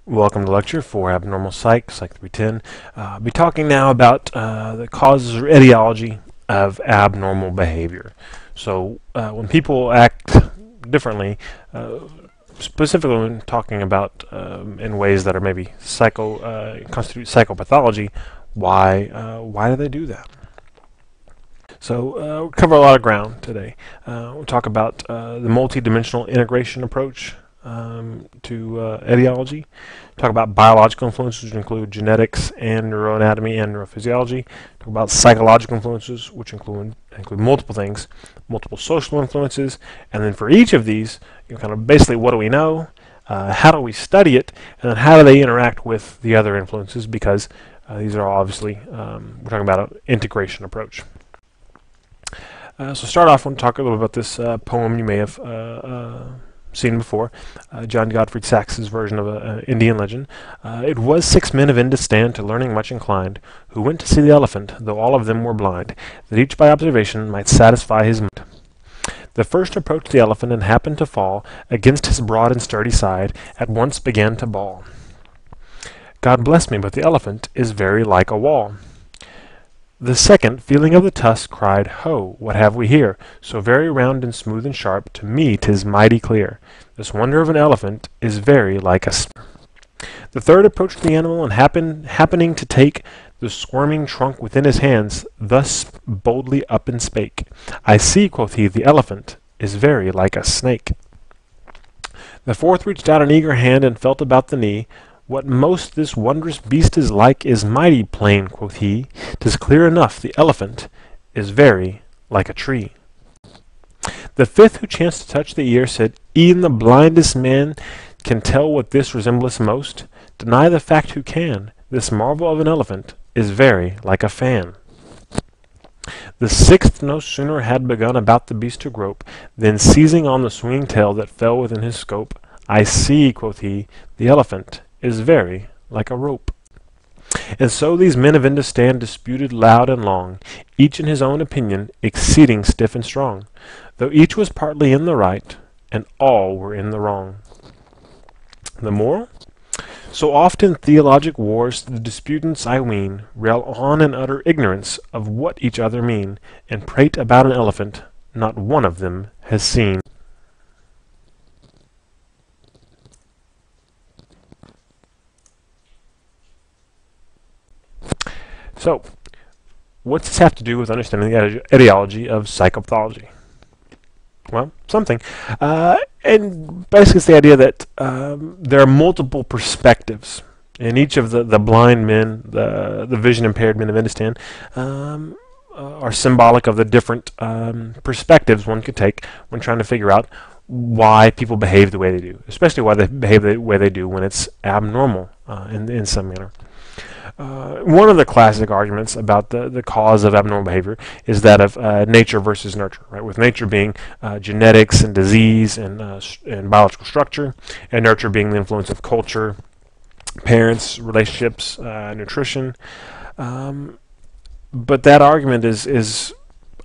Welcome to lecture for Abnormal Psych, Psych 310. I'll be talking now about the causes or etiology of abnormal behavior. So when people act differently, specifically when talking about in ways that are maybe constitute psychopathology, why do they do that? So we'll cover a lot of ground today. We'll talk about the multidimensional integration approach to etiology. Talk about biological influences, which include genetics and neuroanatomy and neurophysiology. Talk about psychological influences, which include multiple things, multiple social influences, and then for each of these, kind of basically what do we know, how do we study it, and then how do they interact with the other influences, because these are obviously, we're talking about an integration approach. So start off, I want to talk a little about this poem you may have seen before, John Gottfried Saxe's version of an Indian legend. It was 6 men of Indostan to learning much inclined, who went to see the elephant, though all of them were blind, that each by observation might satisfy his mind. The first approached the elephant and happened to fall against his broad and sturdy side, at once began to bawl. God bless me, but the elephant is very like a wall. The second, feeling of the tusk, cried, Ho, what have we here? So very round and smooth and sharp, to me 'tis mighty clear. This wonder of an elephant is very like a spear. The third approached the animal, and happening to take the squirming trunk within his hands, thus boldly up and spake, I see, quoth he, the elephant is very like a snake. The fourth reached out an eager hand, and felt about the knee. What most this wondrous beast is like is mighty plain, quoth he. 'Tis clear enough the elephant is very like a tree. The fifth, who chanced to touch the ear, said, E'en the blindest man can tell what this resembleth most. Deny the fact who can. This marvel of an elephant is very like a fan. The sixth no sooner had begun about the beast to grope, than seizing on the swinging tail that fell within his scope, I see, quoth he, the elephant is very like a rope. And so these men of Indostan disputed loud and long, each in his own opinion exceeding stiff and strong, though each was partly in the right, and all were in the wrong. The moral? So oft in theologic wars the disputants, I ween, rail on in utter ignorance of what each other mean, and prate about an elephant not one of them has seen. So, what's this have to do with understanding the etiology of psychopathology? Well, something. And basically it's the idea that there are multiple perspectives. And each of the blind men, the vision-impaired men of Indostan, are symbolic of the different perspectives one could take when trying to figure out why people behave the way they do, especially why they behave the way they do when it's abnormal in some manner. One of the classic arguments about the cause of abnormal behavior is that of nature versus nurture, right? With nature being genetics and disease and biological structure, and nurture being the influence of culture, parents, relationships, nutrition. But that argument is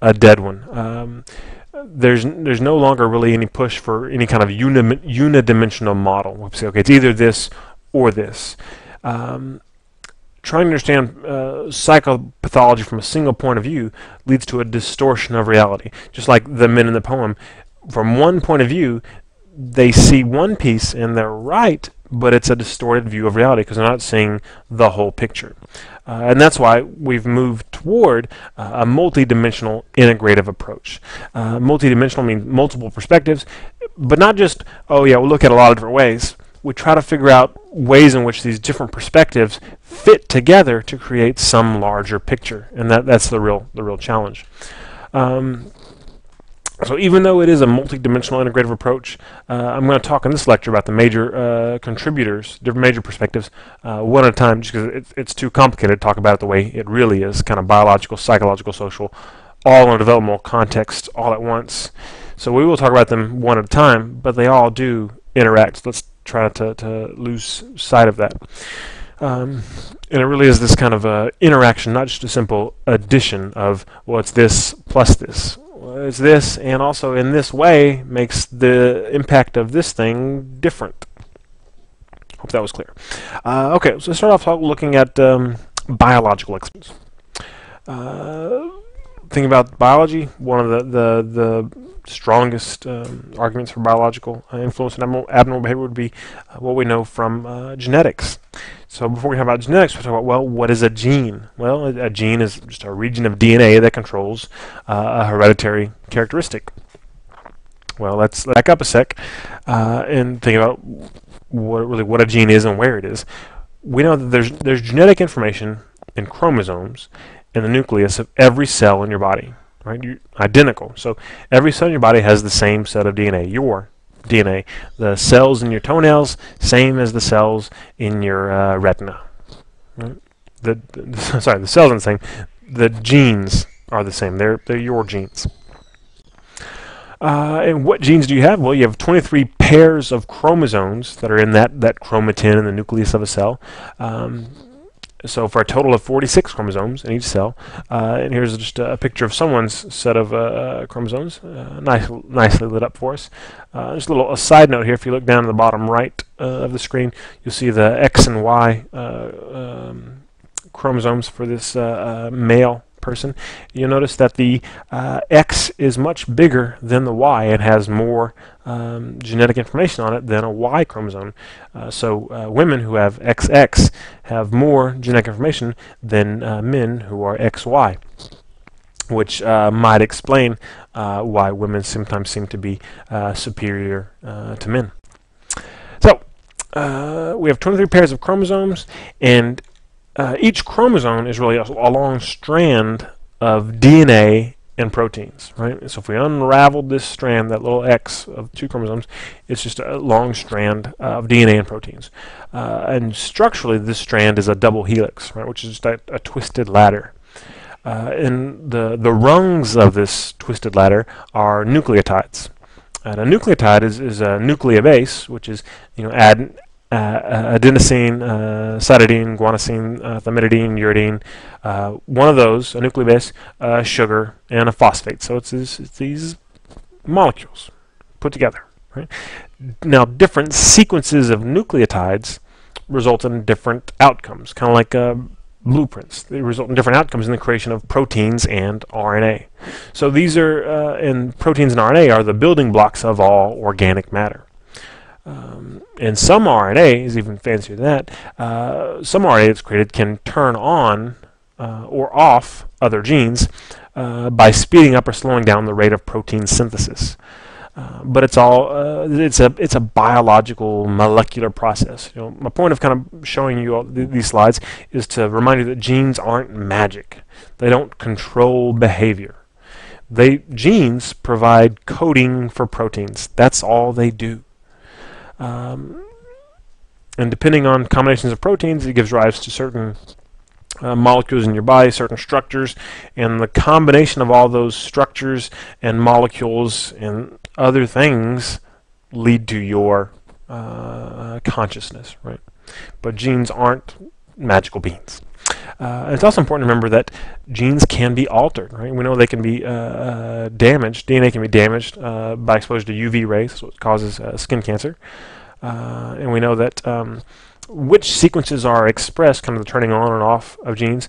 a dead one. There's no longer really any push for any kind of unidimensional model. We say, okay, it's either this or this. Trying to understand psychopathology from a single point of view leads to a distortion of reality. Just like the men in the poem, from one point of view, they see one piece and they're right, but it's a distorted view of reality because they're not seeing the whole picture. And that's why we've moved toward a multidimensional integrative approach. Multidimensional means multiple perspectives, but not just, oh yeah, we'll look at a lot of different ways. We try to figure out ways in which these different perspectives fit together to create some larger picture, and that's the real challenge. So even though it is a multidimensional integrative approach, I'm going to talk in this lecture about the major contributors, different major perspectives, one at a time, just because it's too complicated to talk about it the way it really is, kind of biological, psychological, social, all in a developmental context, all at once. So we will talk about them one at a time, but they all do interact. So let's try to lose sight of that. And it really is this kind of interaction, not just a simple addition of, well, it's this plus this. Well, it's this, and also in this way makes the impact of this thing different. Hope that was clear. Okay, so let's start off looking at biological experiments. Thinking about biology, one of the strongest arguments for biological influence in abnormal behavior would be what we know from genetics. So before we talk about genetics, we'll talk about, well, what is a gene? Well, a gene is just a region of DNA that controls a hereditary characteristic. Well, let's back up a sec and think about what a gene is and where it is. We know that there's genetic information in chromosomes in the nucleus of every cell in your body, right? Identical. So every cell in your body has the same set of DNA. Your DNA, the cells in your toenails, same as the cells in your retina. Right? Sorry, the cells are the same. The genes are the same. They're your genes. And what genes do you have? Well, you have 23 pairs of chromosomes that are in that chromatin in the nucleus of a cell. So for a total of 46 chromosomes in each cell. And here's just a picture of someone's set of chromosomes, nicely lit up for us. Just a side note here, if you look down at the bottom right of the screen, you'll see the X and Y chromosomes for this male person. You'll notice that the X is much bigger than the Y. It has more genetic information on it than a Y chromosome. So women who have XX have more genetic information than men who are XY, which might explain why women sometimes seem to be superior to men. So we have 23 pairs of chromosomes, and each chromosome is really a long strand of DNA and proteins, right? So if we unraveled this strand, that little X of 2 chromosomes, it's just a long strand of DNA and proteins. And structurally, this strand is a double helix, right, which is just a twisted ladder. And the rungs of this twisted ladder are nucleotides. And a nucleotide is a nucleobase, which is, adenosine, cytidine, guanosine, thymidine, uridine. One of those, a nucleobase, sugar, and a phosphate. So it's these molecules put together. Right? Now, different sequences of nucleotides result in different outcomes, kind of like blueprints. They result in different outcomes in the creation of proteins and RNA. So these are, and proteins and RNA are the building blocks of all organic matter. And some RNA is even fancier than that. Some RNA that's created can turn on or off other genes by speeding up or slowing down the rate of protein synthesis. But it's all it's a biological molecular process. My point of kind of showing you all these slides is to remind you that genes aren't magic. They don't control behavior. Genes provide coding for proteins. That's all they do. And depending on combinations of proteins, it gives rise to certain molecules in your body, certain structures, and the combination of all those structures and molecules and other things lead to your consciousness, right? But genes aren't magical beings. It's also important to remember that genes can be altered, right? We know they can be damaged. DNA can be damaged by exposure to UV rays, so it causes skin cancer. And we know that which sequences are expressed, kind of the turning on and off of genes,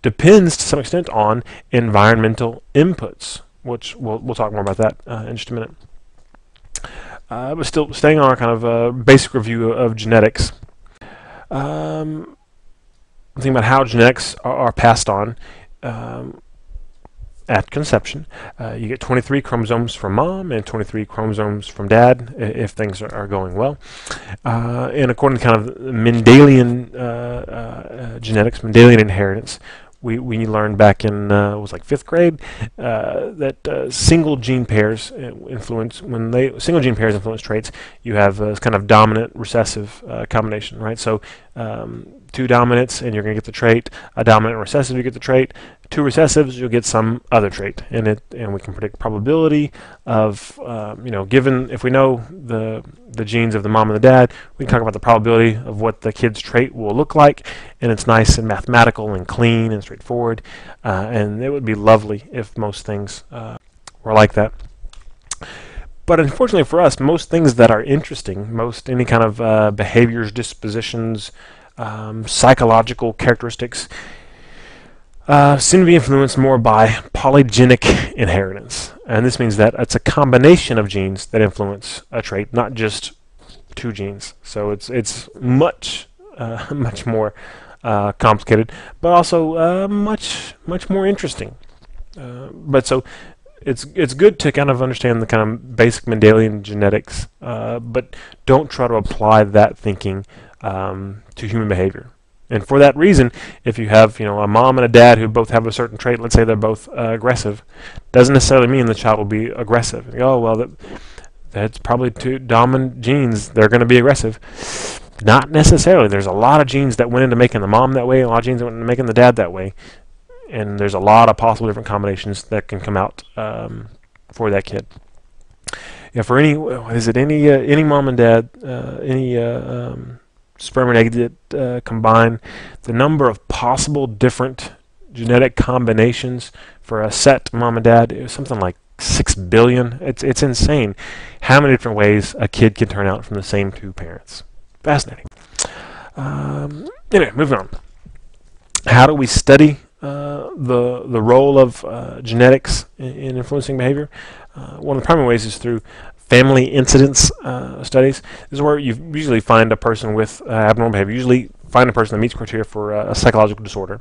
depends to some extent on environmental inputs, which we'll talk more about that in just a minute. But still, staying on our kind of basic review of genetics. Thinking about how genetics are passed on at conception. You get 23 chromosomes from mom and 23 chromosomes from dad if things are going well. And according to kind of Mendelian genetics, Mendelian inheritance, we learned back in it was like 5th grade that single gene pairs influence traits. You have kind of dominant recessive combination, right? So 2 dominants and you're going to get the trait. A dominant and recessive, you get the trait. 2 recessives, you'll get some other trait. And we can predict probability of given if we know the genes of the mom and the dad, we can talk about the probability of what the kid's trait will look like, and it's nice and mathematical and clean and straightforward. And it would be lovely if most things were like that. But unfortunately for us, most things that are interesting, any kind of behaviors, dispositions, psychological characteristics, seem to be influenced more by polygenic inheritance. And this means that it's a combination of genes that influence a trait, not just two genes. So it's much much more complicated, but also much more interesting. But so it's good to kind of understand the kind of basic Mendelian genetics, but don't try to apply that thinking to human behavior. And for that reason, if you have a mom and a dad who both have a certain trait, let's say they're both aggressive, doesn't necessarily mean the child will be aggressive. Oh well, that's probably two dominant genes. They're going to be aggressive. Not necessarily. There's a lot of genes that went into making the mom that way, a lot of genes that went into making the dad that way, and there's a lot of possible different combinations that can come out for that kid. Yeah, for any mom and dad, any sperm and egg that combine, the number of possible different genetic combinations for a set mom and dad is something like 6 billion. It's insane how many different ways a kid can turn out from the same two parents. Fascinating. Anyway, moving on. How do we study the role of genetics in influencing behavior? One of the primary ways is through family incidence studies. This is where you usually find a person with abnormal behavior. Usually find a person that meets criteria for a psychological disorder,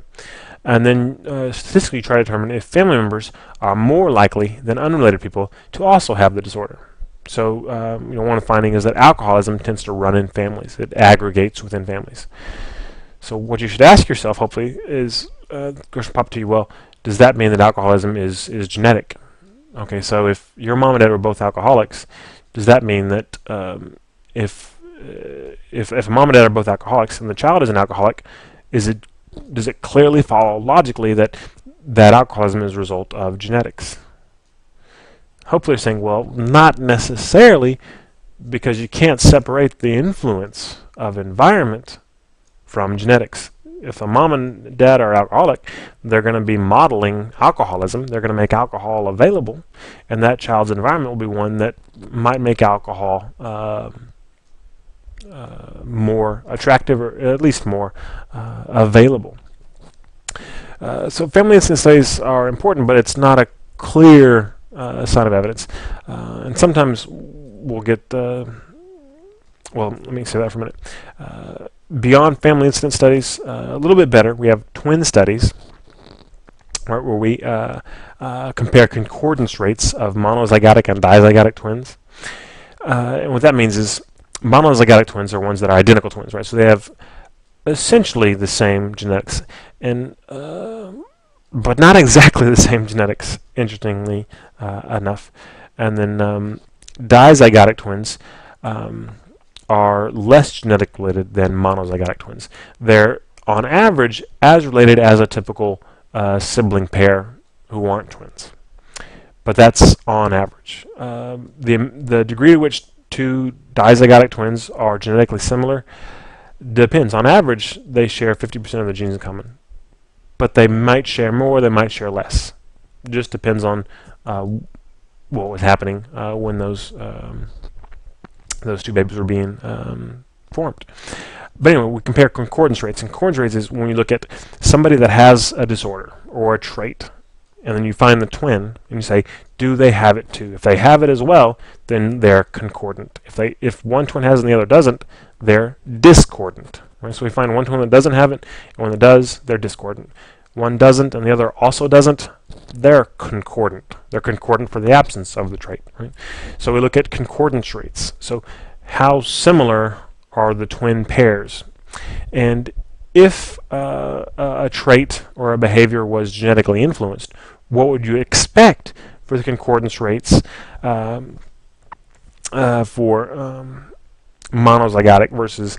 and then statistically try to determine if family members are more likely than unrelated people to also have the disorder. So, one of the findings is that alcoholism tends to run in families. It aggregates within families. So what you should ask yourself, hopefully, is, the question pop to you, well, does that mean that alcoholism is genetic? Okay, so if your mom and dad were both alcoholics, does that mean that if mom and dad are both alcoholics and the child is an alcoholic, does it clearly follow logically that alcoholism is a result of genetics? Hopefully you're saying, well, not necessarily, because you can't separate the influence of environment from genetics. If a mom and dad are alcoholic, they're going to be modeling alcoholism. They're going to make alcohol available, and that child's environment will be one that might make alcohol more attractive, or at least more available. So family incidence studies are important, but it's not a clear sign of evidence. And sometimes we'll get, well, let me say that for a minute. Beyond family incidence studies, a little bit better, we have twin studies, right, where we compare concordance rates of monozygotic and dizygotic twins. And what that means is monozygotic twins are ones that are identical twins, right? So they have essentially the same genetics, and but not exactly the same genetics, interestingly enough. And then dizygotic twins are less genetic related than monozygotic twins. They're, on average, as related as a typical sibling pair who aren't twins. But that's on average. The degree to which two dizygotic twins are genetically similar depends. On average, they share 50% of the genes in common. But they might share more, they might share less. It just depends on what was happening when those two babies were being formed. But anyway, we compare concordance rates. And concordance rates is when you look at somebody that has a disorder or a trait, and then you find the twin, and you say, do they have it too? If they have it as well, then they're concordant. If one twin has it and the other doesn't, they're discordant. Right? So we find one twin that doesn't have it, and one that does, they're discordant. One doesn't, and the other also doesn't, they're concordant. They're concordant for the absence of the trait. Right? So we look at concordance rates. So how similar are the twin pairs? And if a trait or a behavior was genetically influenced, what would you expect for the concordance rates for monozygotic versus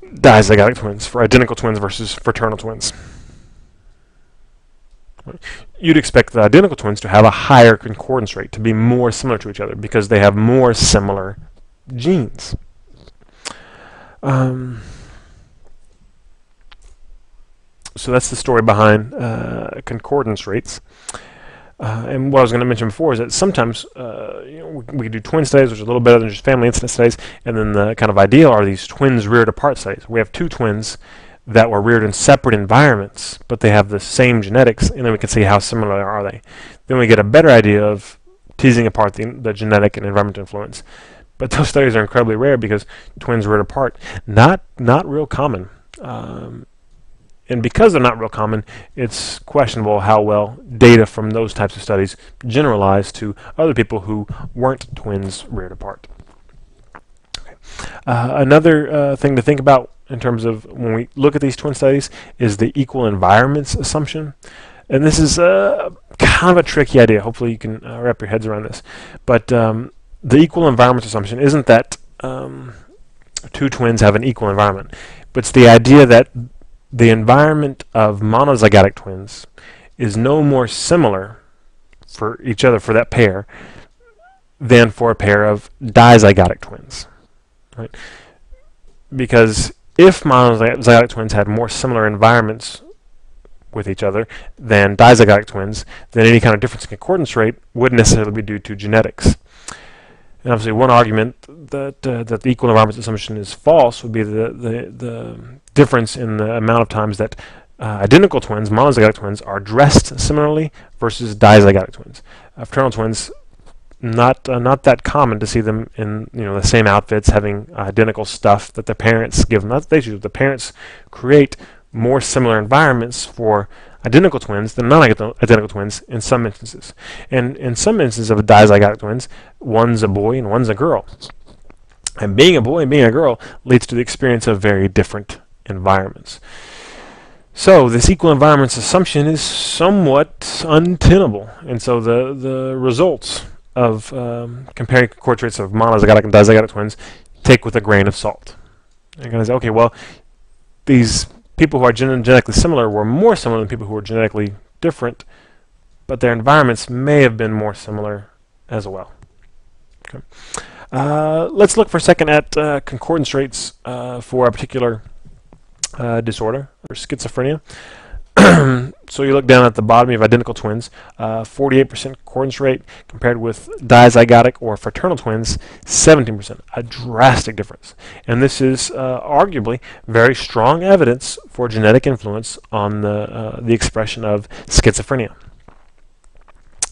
dizygotic twins, for identical twins versus fraternal twins? You'd expect the identical twins to have a higher concordance rate, to be more similar to each other, because they have more similar genes. So that's the story behind concordance rates. And what I was going to mention before is that sometimes we do twin studies, which is a little better than just family incident studies, and then the kind of ideal are these twins reared apart studies. We have two twins that were reared in separate environments, but they have the same genetics, and then we can see how similar are they. Then we get a better idea of teasing apart the genetic and environmental influence. But those studies are incredibly rare because twins reared apart, not real common. And because they're not real common, it's questionable how well data from those types of studies generalize to other people who weren't twins reared apart. Okay. Another thing to think about in terms of when we look at these twin studies is the equal environments assumption. And this is kind of a tricky idea. Hopefully you can wrap your heads around this. But the equal environments assumption isn't that two twins have an equal environment, but it's the idea that the environment of monozygotic twins is no more similar for each other, for that pair, than for a pair of dizygotic twins. Right? Because if monozygotic twins had more similar environments with each other than dizygotic twins, then any kind of difference in concordance rate wouldn't necessarily be due to genetics. And obviously, one argument that the equal environments assumption is false would be the difference in the amount of times that identical twins, monozygotic twins, are dressed similarly versus dizygotic twins. Fraternal twins, not that common to see them in the same outfits, having identical stuff that their parents give them. Not that they choose. The parents create more similar environments for identical twins than non-identical twins in some instances. And in some instances of dizygotic twins, one's a boy and one's a girl. And being a boy and being a girl leads to the experience of very different environments. So this equal environments assumption is somewhat untenable. And so the results of comparing concordance rates of monozygotic and dizygotic twins take with a grain of salt. You're going to say, okay, well, these people who are genetically similar were more similar than people who were genetically different, but their environments may have been more similar as well. Okay. Let's look for a second at concordance rates for a particular disorder, or schizophrenia. So you look down at the bottom, you have identical twins, 48% concordance rate compared with dizygotic or fraternal twins, 17%, a drastic difference. And this is arguably very strong evidence for genetic influence on the expression of schizophrenia.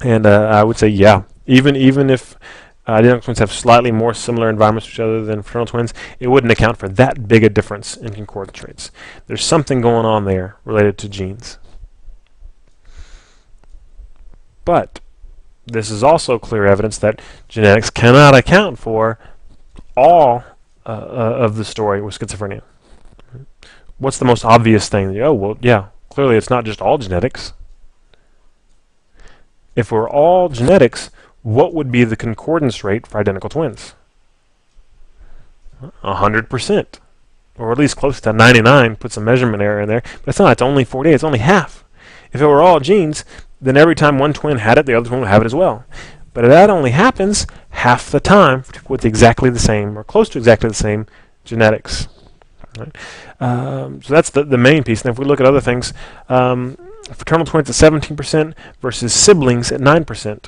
And I would say, yeah, even if identical twins have slightly more similar environments to each other than fraternal twins, it wouldn't account for that big a difference in concordance rates. There's something going on there related to genes. But this is also clear evidence that genetics cannot account for all of the story with schizophrenia. What's the most obvious thing? Oh, well, yeah, clearly it's not just all genetics. If we're all genetics, what would be the concordance rate for identical twins? 100%, or at least close to 99. Put some measurement error in there, but it's not. It's only 48. It's only half. If it were all genes, then every time one twin had it, the other twin would have it as well. But that only happens half the time with exactly the same, or close to exactly the same, genetics. Right? So that's the main piece. And if we look at other things, fraternal twins at 17% versus siblings at 9%.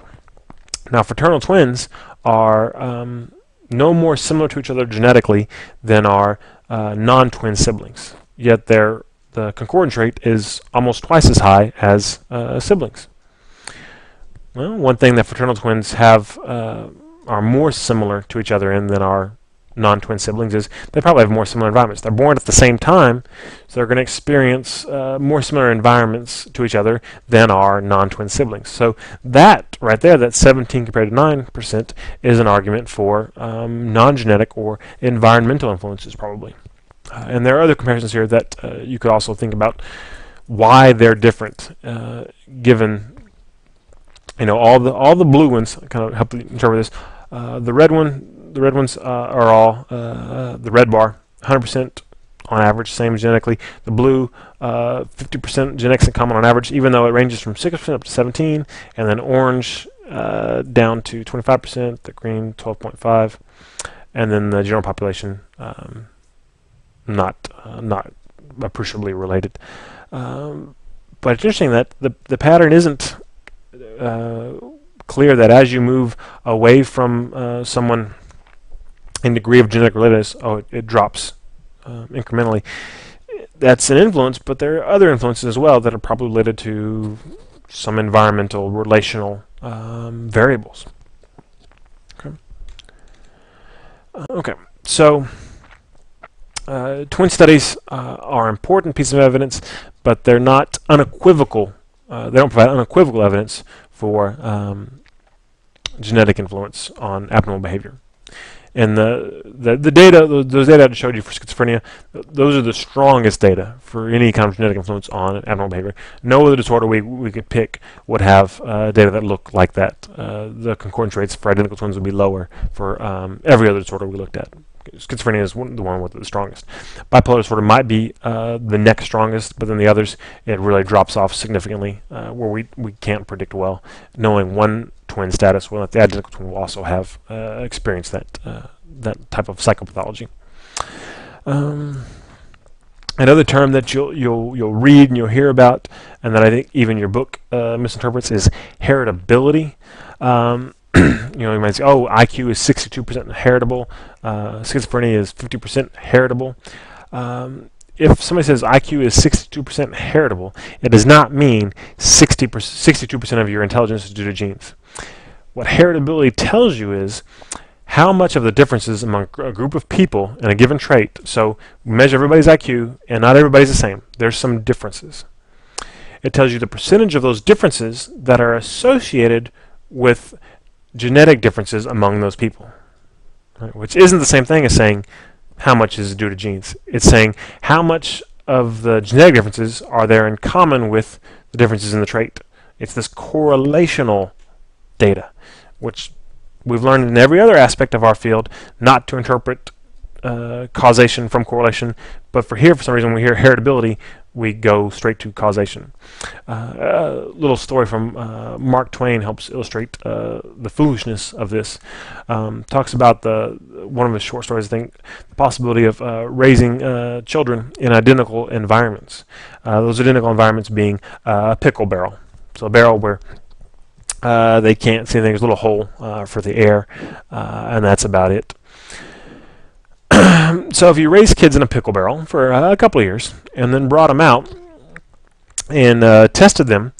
Now, fraternal twins are no more similar to each other genetically than our non-twin siblings, yet the concordance rate is almost twice as high as siblings. Well, one thing that fraternal twins have are more similar to each other in than our non-twin siblings is they probably have more similar environments. They're born at the same time, so they're going to experience more similar environments to each other than our non-twin siblings. So that right there, that 17 compared to 9%, is an argument for non-genetic or environmental influences probably. And there are other comparisons here that you could also think about why they're different, given all the blue ones. Kind of help you interpret this. The red ones are all the red bar, 100% on average, same genetically. The blue, 50% genetics in common on average, even though it ranges from 6% up to 17, and then orange down to 25%. The green, 12.5, and then the general population, not appreciably related. But it's interesting that the pattern isn't clear that as you move away from someone in degree of genetic relatedness, it drops incrementally. That's an influence, but there are other influences as well that are probably related to some environmental, relational variables. Okay, so twin studies are important pieces of evidence, but they're not unequivocal. They don't provide unequivocal evidence for genetic influence on abnormal behavior. And the data, those data I showed you for schizophrenia, those are the strongest data for any kind of genetic influence on abnormal behavior. No other disorder we could pick would have data that look like that. The concordance rates for identical twins would be lower for every other disorder we looked at. Schizophrenia is the one with the strongest. Bipolar disorder might be the next strongest, but then the others, it really drops off significantly, where we can't predict well. Knowing one twin status, well, the identical twin will also have experienced that type of psychopathology. Another term that you'll read and you'll hear about, and that I think even your book misinterprets, is heritability. You might say, oh, IQ is 62% heritable, schizophrenia is 50% heritable. If somebody says IQ is 62% heritable, it does not mean 62% of your intelligence is due to genes. What heritability tells you is how much of the differences among a group of people in a given trait. So we measure everybody's IQ, and not everybody's the same. There's some differences. It tells you the percentage of those differences that are associated with genetic differences among those people, right? Which isn't the same thing as saying how much is due to genes. It's saying how much of the genetic differences are there in common with the differences in the trait. It's this correlational data, which we've learned in every other aspect of our field not to interpret causation from correlation, but for some reason, when we hear heritability, we go straight to causation. A little story from Mark Twain helps illustrate the foolishness of this. Talks about one of his short stories, I think, the possibility of raising children in identical environments. Those identical environments being a pickle barrel. So a barrel where they can't see anything. There's a little hole for the air, and that's about it. So if you raise kids in a pickle barrel for a couple of years and then brought them out and tested them,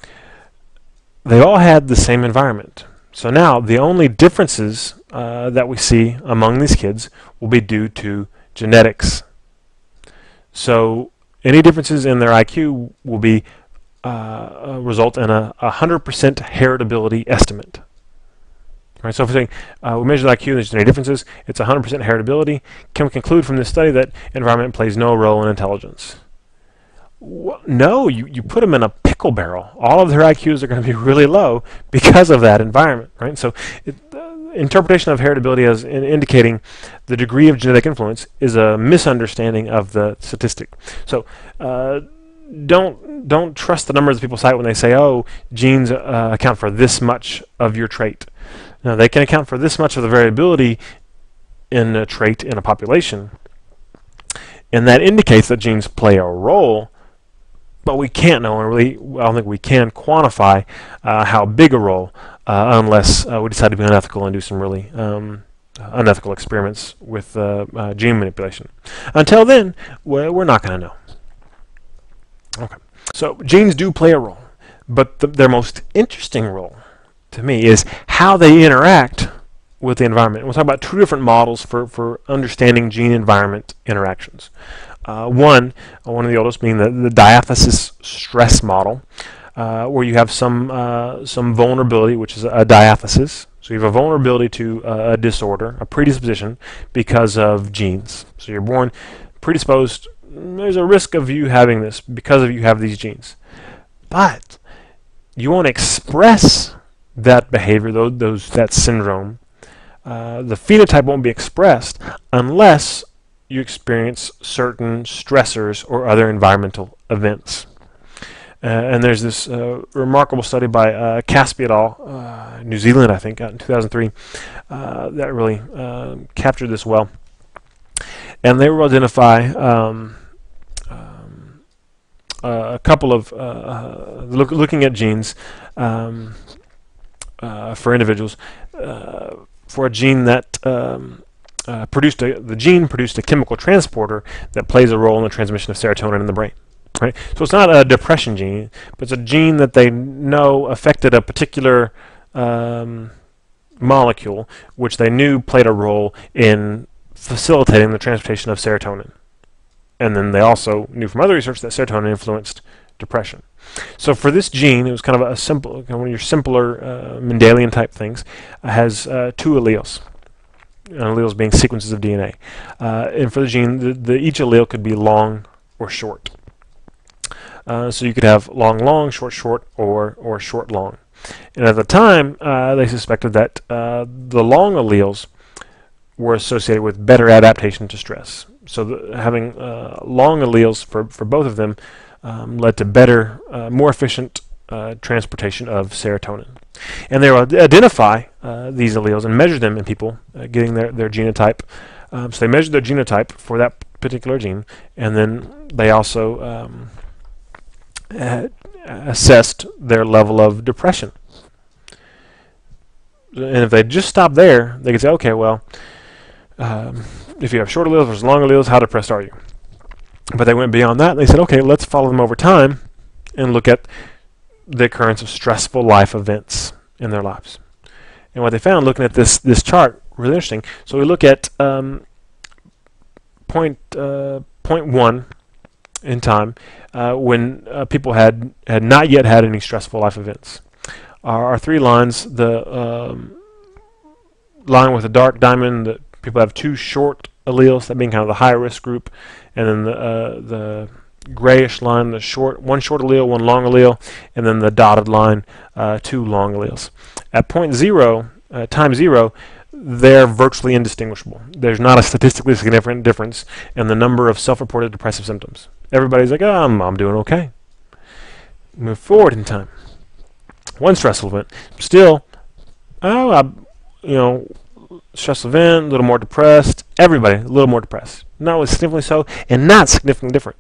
they all had the same environment. So now the only differences that we see among these kids will be due to genetics. So any differences in their IQ will be result in a 100% heritability estimate. Right, so if we're saying we measure the IQ and there's any differences, it's 100% heritability. Can we conclude from this study that environment plays no role in intelligence? Well, no, you put them in a pickle barrel. All of their IQs are going to be really low because of that environment. Right, so interpretation of heritability as indicating the degree of genetic influence is a misunderstanding of the statistic. So don't trust the numbers that people cite when they say, oh, genes account for this much of your trait. Now, they can account for this much of the variability in a trait in a population, and that indicates that genes play a role, but we can't know, and really, I don't think we can quantify how big a role unless we decide to be unethical and do some really unethical experiments with gene manipulation. Until then, we're not going to know. Okay, so genes do play a role, but their most interesting role to me is how they interact with the environment. We'll talk about two different models for understanding gene-environment interactions. One of the oldest being the diathesis stress model, where you have some vulnerability, which is a diathesis. So you have a vulnerability to a disorder, a predisposition, because of genes. So you're born predisposed. There's a risk of you having this because of you have these genes. But you won't express that behavior, that syndrome. The phenotype won't be expressed unless you experience certain stressors or other environmental events. And there's this remarkable study by Caspi et al., New Zealand, I think, out in 2003, that really captured this well. And they will identify a couple of looking at genes. for individuals for a gene that the gene produced a chemical transporter that plays a role in the transmission of serotonin in the brain. Right? So it's not a depression gene, but it's a gene that they know affected a particular molecule, which they knew played a role in facilitating the transportation of serotonin. And then they also knew from other research that serotonin influenced depression. So for this gene, it was kind of a simple, one of your simpler Mendelian type things, has 2 alleles. Alleles being sequences of DNA. And for the gene, each allele could be long or short. So you could have long, short, or short, long. And at the time, they suspected that the long alleles were associated with better adaptation to stress. So having long alleles for both of them led to better, more efficient transportation of serotonin. And they would identify these alleles and measure them in people, getting their genotype. So they measured their genotype for that particular gene, and then they also assessed their level of depression. And if they just stopped there, they could say, okay, well, if you have short alleles versus long alleles, how depressed are you? But they went beyond that, and they said, okay, let's follow them over time and look at the occurrence of stressful life events in their lives. And what they found, looking at this chart, really interesting. So we look at point 1 in time, when people had not yet had any stressful life events. Our 3 lines, the line with the dark diamond, that people have 2 short alleles, that being kind of the high risk group, and then the grayish line, one short allele, 1 long allele, and then the dotted line, 2 long alleles. At point 0, time 0, they're virtually indistinguishable. There's not a statistically significant difference in the number of self-reported depressive symptoms. Everybody's like, oh, I'm doing okay. Move forward in time. 1 stressful event, still, stressful event, a little more depressed. Everybody a little more depressed. Not significantly so, and not significantly different.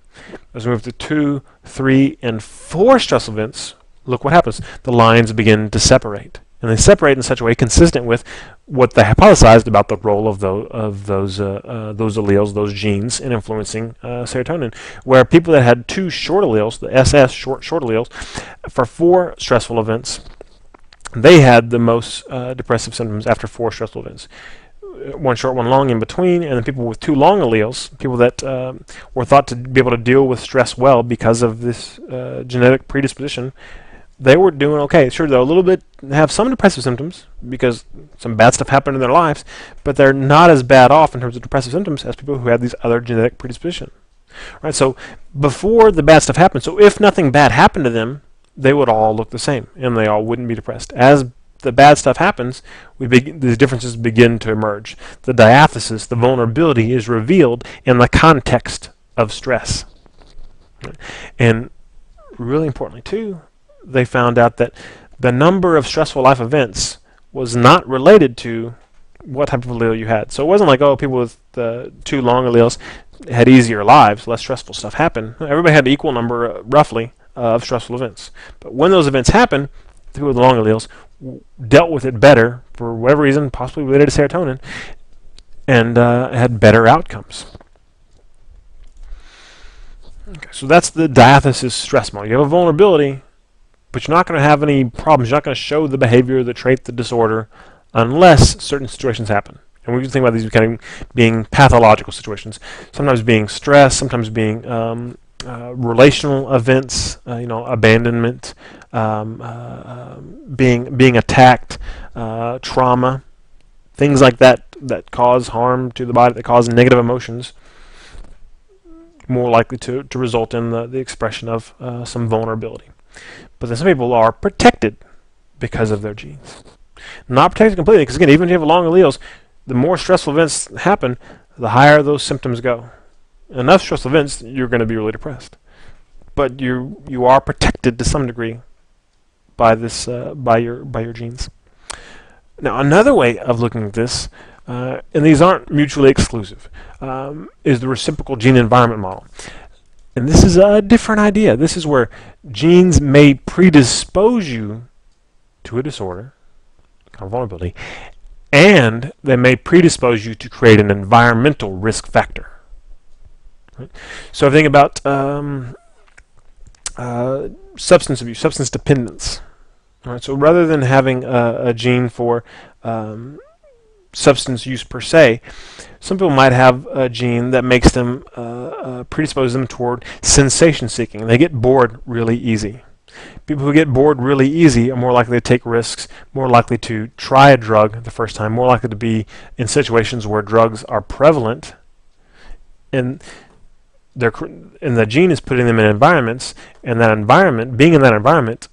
As we move to 2, 3, and 4 stressful events, look what happens. The lines begin to separate. And they separate in such a way consistent with what they hypothesized about the role of those alleles, those genes, in influencing serotonin. Where people that had 2 short alleles, the SS, short alleles, for 4 stressful events, they had the most depressive symptoms after 4 stressful events. 1 short, 1 long in between, and then people with 2 long alleles, people that were thought to be able to deal with stress well because of this genetic predisposition, they were doing okay. Sure, they'll have some depressive symptoms because some bad stuff happened in their lives, but they're not as bad off in terms of depressive symptoms as people who have these other genetic predisposition. Right? So before the bad stuff happened, so if nothing bad happened to them, they would all look the same, and they all wouldn't be depressed. As the bad stuff happens, these differences begin to emerge. The diathesis, the vulnerability, is revealed in the context of stress. And really importantly, too, they found out that the number of stressful life events was not related to what type of allele you had. So it wasn't like, oh, people with the 2 long alleles had easier lives, less stressful stuff happened. Everybody had an equal number, roughly, of stressful events. But when those events happened, people with the long alleles dealt with it better, for whatever reason, possibly related to serotonin, and had better outcomes. Okay, so that's the diathesis stress model. You have a vulnerability, but you're not going to have any problems. You're not going to show the behavior, the trait, the disorder, unless certain situations happen. And we can think about these kind of being pathological situations. Sometimes being stress, sometimes being relational events, abandonment, being attacked, trauma, things like that cause harm to the body, that cause negative emotions, more likely to result in the expression of some vulnerability. But then some people are protected because of their genes. Not protected completely, because again, even if you have long alleles, the more stressful events happen, the higher those symptoms go. Enough stressful events, you're going to be really depressed. But you are protected to some degree by this by your genes. Now, another way of looking at this, and these aren't mutually exclusive, is the reciprocal gene environment model. And this is a different idea. This is where genes may predispose you to a disorder, kind of vulnerability, and they may predispose you to create an environmental risk factor. Right? So think about substance abuse, substance dependence. All right, so rather than having a gene for substance use per se, some people might have a gene that makes them predispose them toward sensation seeking. They get bored really easy. People who get bored really easy are more likely to take risks, more likely to try a drug the first time, more likely to be in situations where drugs are prevalent, and the gene is putting them in environments, and that environment, being in that environment,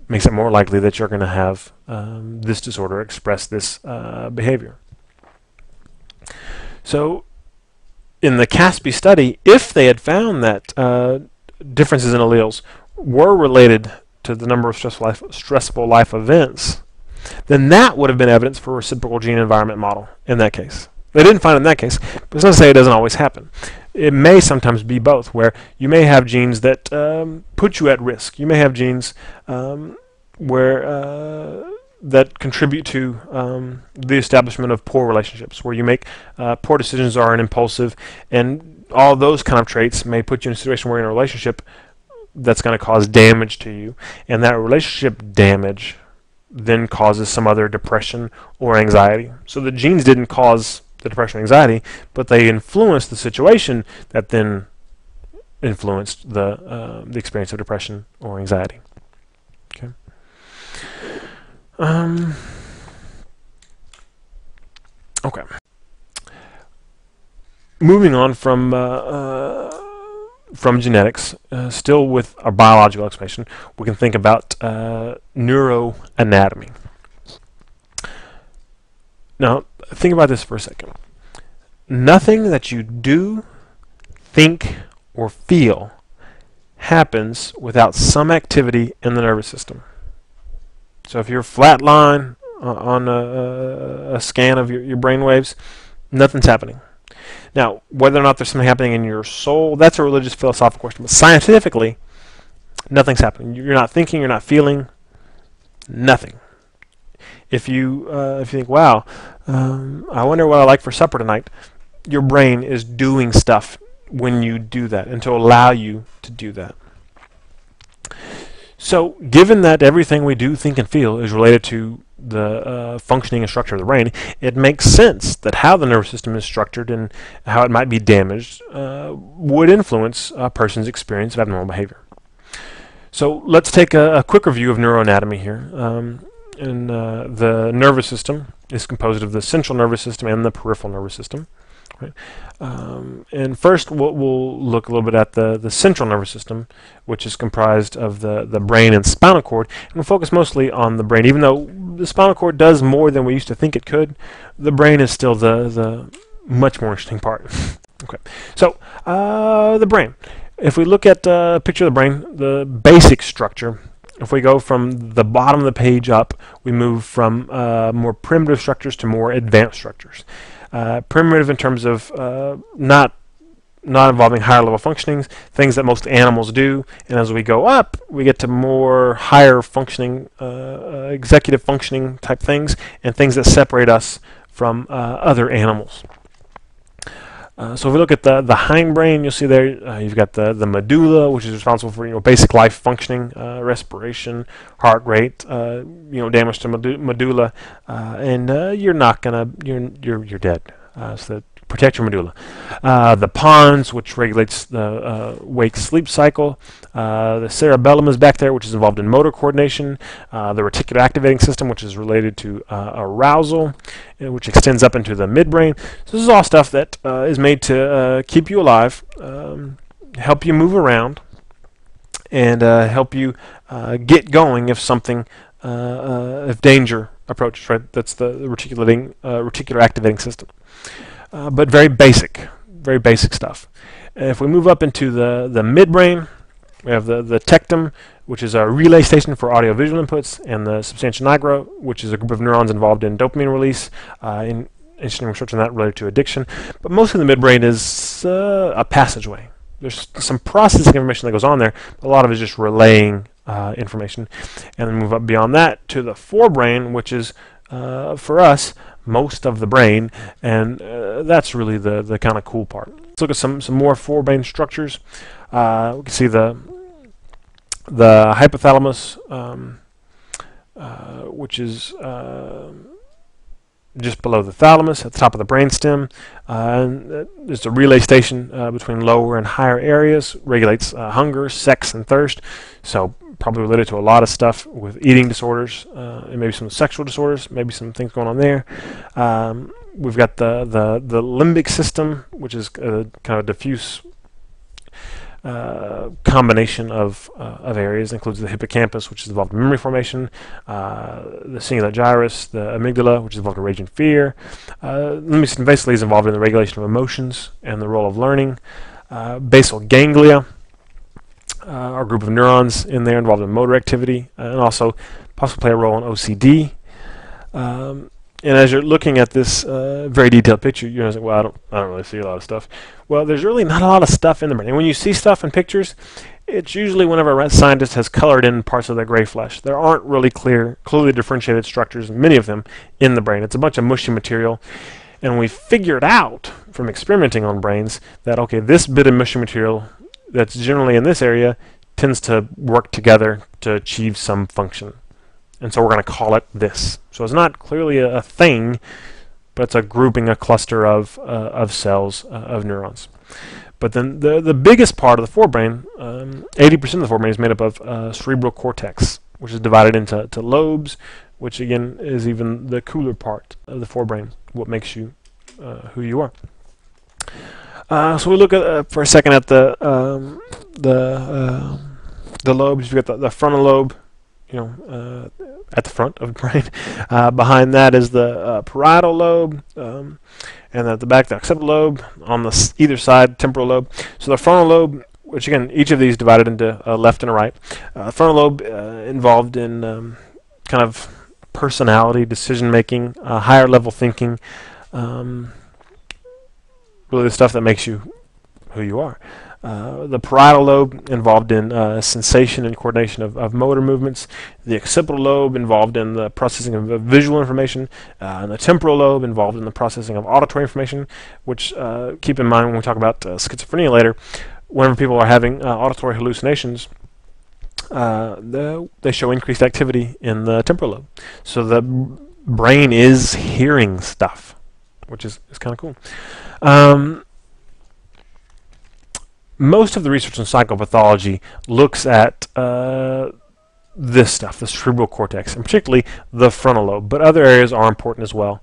makes it more likely that you're going to have this disorder, express this behavior. So in the CASPI study, if they had found that differences in alleles were related to the number of stressful life events, then that would have been evidence for a reciprocal gene environment model in that case. They didn't find it in that case, but it's not to say it doesn't always happen. It may sometimes be both, where you may have genes that put you at risk. You may have genes that contribute to the establishment of poor relationships, where you make poor decisions, are impulsive, and all those kind of traits may put you in a situation where you're in a relationship that's going to cause damage to you, and that relationship damage then causes some other depression or anxiety. So the genes didn't cause the depression and anxiety, but they influenced the situation that then influenced the experience of depression or anxiety. Okay. Okay. Moving on from genetics, still with our biological explanation, we can think about neuroanatomy. Now, think about this for a second. Nothing that you do, think, or feel happens without some activity in the nervous system. So if you're flatline on a scan of your brain waves, nothing's happening. Now, whether or not there's something happening in your soul, that's a religious philosophical question. But scientifically, nothing's happening. You're not thinking, you're not feeling, nothing. If you think, wow, I wonder what I like for supper tonight, your brain is doing stuff when you do that, and to allow you to do that. So, given that everything we do, think, and feel is related to the functioning and structure of the brain, it makes sense that how the nervous system is structured and how it might be damaged would influence a person's experience of abnormal behavior. So let's take a quick review of neuroanatomy here. The nervous system is composed of the central nervous system and the peripheral nervous system. Right? And first we'll look a little bit at the central nervous system, which is comprised of the brain and spinal cord, and we'll focus mostly on the brain. Even though the spinal cord does more than we used to think it could, the brain is still the much more interesting part. Okay, so the brain. If we look at a picture of the brain, the basic structure, if we go from the bottom of the page up, we move from more primitive structures to more advanced structures. Primitive in terms of not involving higher level functionings, things that most animals do, and as we go up, we get to more higher functioning, executive functioning type things, and things that separate us from other animals. So if we look at the hindbrain, you'll see there you've got the medulla, which is responsible for basic life functioning, respiration, heart rate, damage to medulla, and you're not gonna you're dead. So protect your medulla. The pons, which regulates the wake-sleep cycle. The cerebellum is back there, which is involved in motor coordination. The reticular activating system, which is related to arousal, which extends up into the midbrain. So this is all stuff that is made to keep you alive, help you move around, and help you get going if something, if danger approaches. Right, that's the reticular activating system. But very basic stuff. If we move up into the midbrain, we have the tectum, which is a relay station for audio-visual inputs, and the substantia nigra, which is a group of neurons involved in dopamine release, in interesting research on that related to addiction. But mostly the midbrain is a passageway. There's some processing information that goes on there, but a lot of it is just relaying information. And then move up beyond that to the forebrain, which is for us, most of the brain, and that's really the kind of cool part. Let's look at some more forebrain structures. We can see the hypothalamus, which is just below the thalamus at the top of the brainstem. And there's a relay station between lower and higher areas, regulates hunger, sex, and thirst. So probably related to a lot of stuff with eating disorders, and maybe some sexual disorders, maybe some things going on there. We've got the limbic system, which is kind of a diffuse combination of areas. It includes the hippocampus, which is involved in memory formation, the cingulate gyrus, the amygdala, which is involved in rage and fear. Limbic system basically is involved in the regulation of emotions and the role of learning. Basal ganglia, our group of neurons in there involved in motor activity, and also possibly play a role in OCD. And as you're looking at this very detailed picture, you're like, well, I don't really see a lot of stuff. Well, there's really not a lot of stuff in the brain. And when you see stuff in pictures, it's usually whenever a scientist has colored in parts of the gray flesh. There aren't really clearly differentiated structures, many of them, in the brain. It's a bunch of mushy material. And we figured out from experimenting on brains that, okay, this bit of mushy material that's generally in this area tends to work together to achieve some function. And so we're going to call it this. So it's not clearly a thing, but it's a grouping, a cluster of cells, of neurons. But then the biggest part of the forebrain, 80% of the forebrain is made up of cerebral cortex, which is divided into lobes, which again is even the cooler part of the forebrain, what makes you who you are. So we look at for a second at the lobes. You've got the frontal lobe, at the front of the brain. Behind that is the parietal lobe, and at the back the occipital lobe. On the either side, temporal lobe. So the frontal lobe, which again, each of these divided into a left and a right. Frontal lobe involved in kind of personality, decision making, higher level thinking. Really the stuff that makes you who you are. The parietal lobe involved in sensation and coordination of motor movements. The occipital lobe involved in the processing of visual information. And the temporal lobe involved in the processing of auditory information, which keep in mind when we talk about schizophrenia later, whenever people are having auditory hallucinations, they show increased activity in the temporal lobe. So the brain is hearing stuff, which is kind of cool. Most of the research in psychopathology looks at this stuff, the cerebral cortex, and particularly the frontal lobe, but other areas are important as well,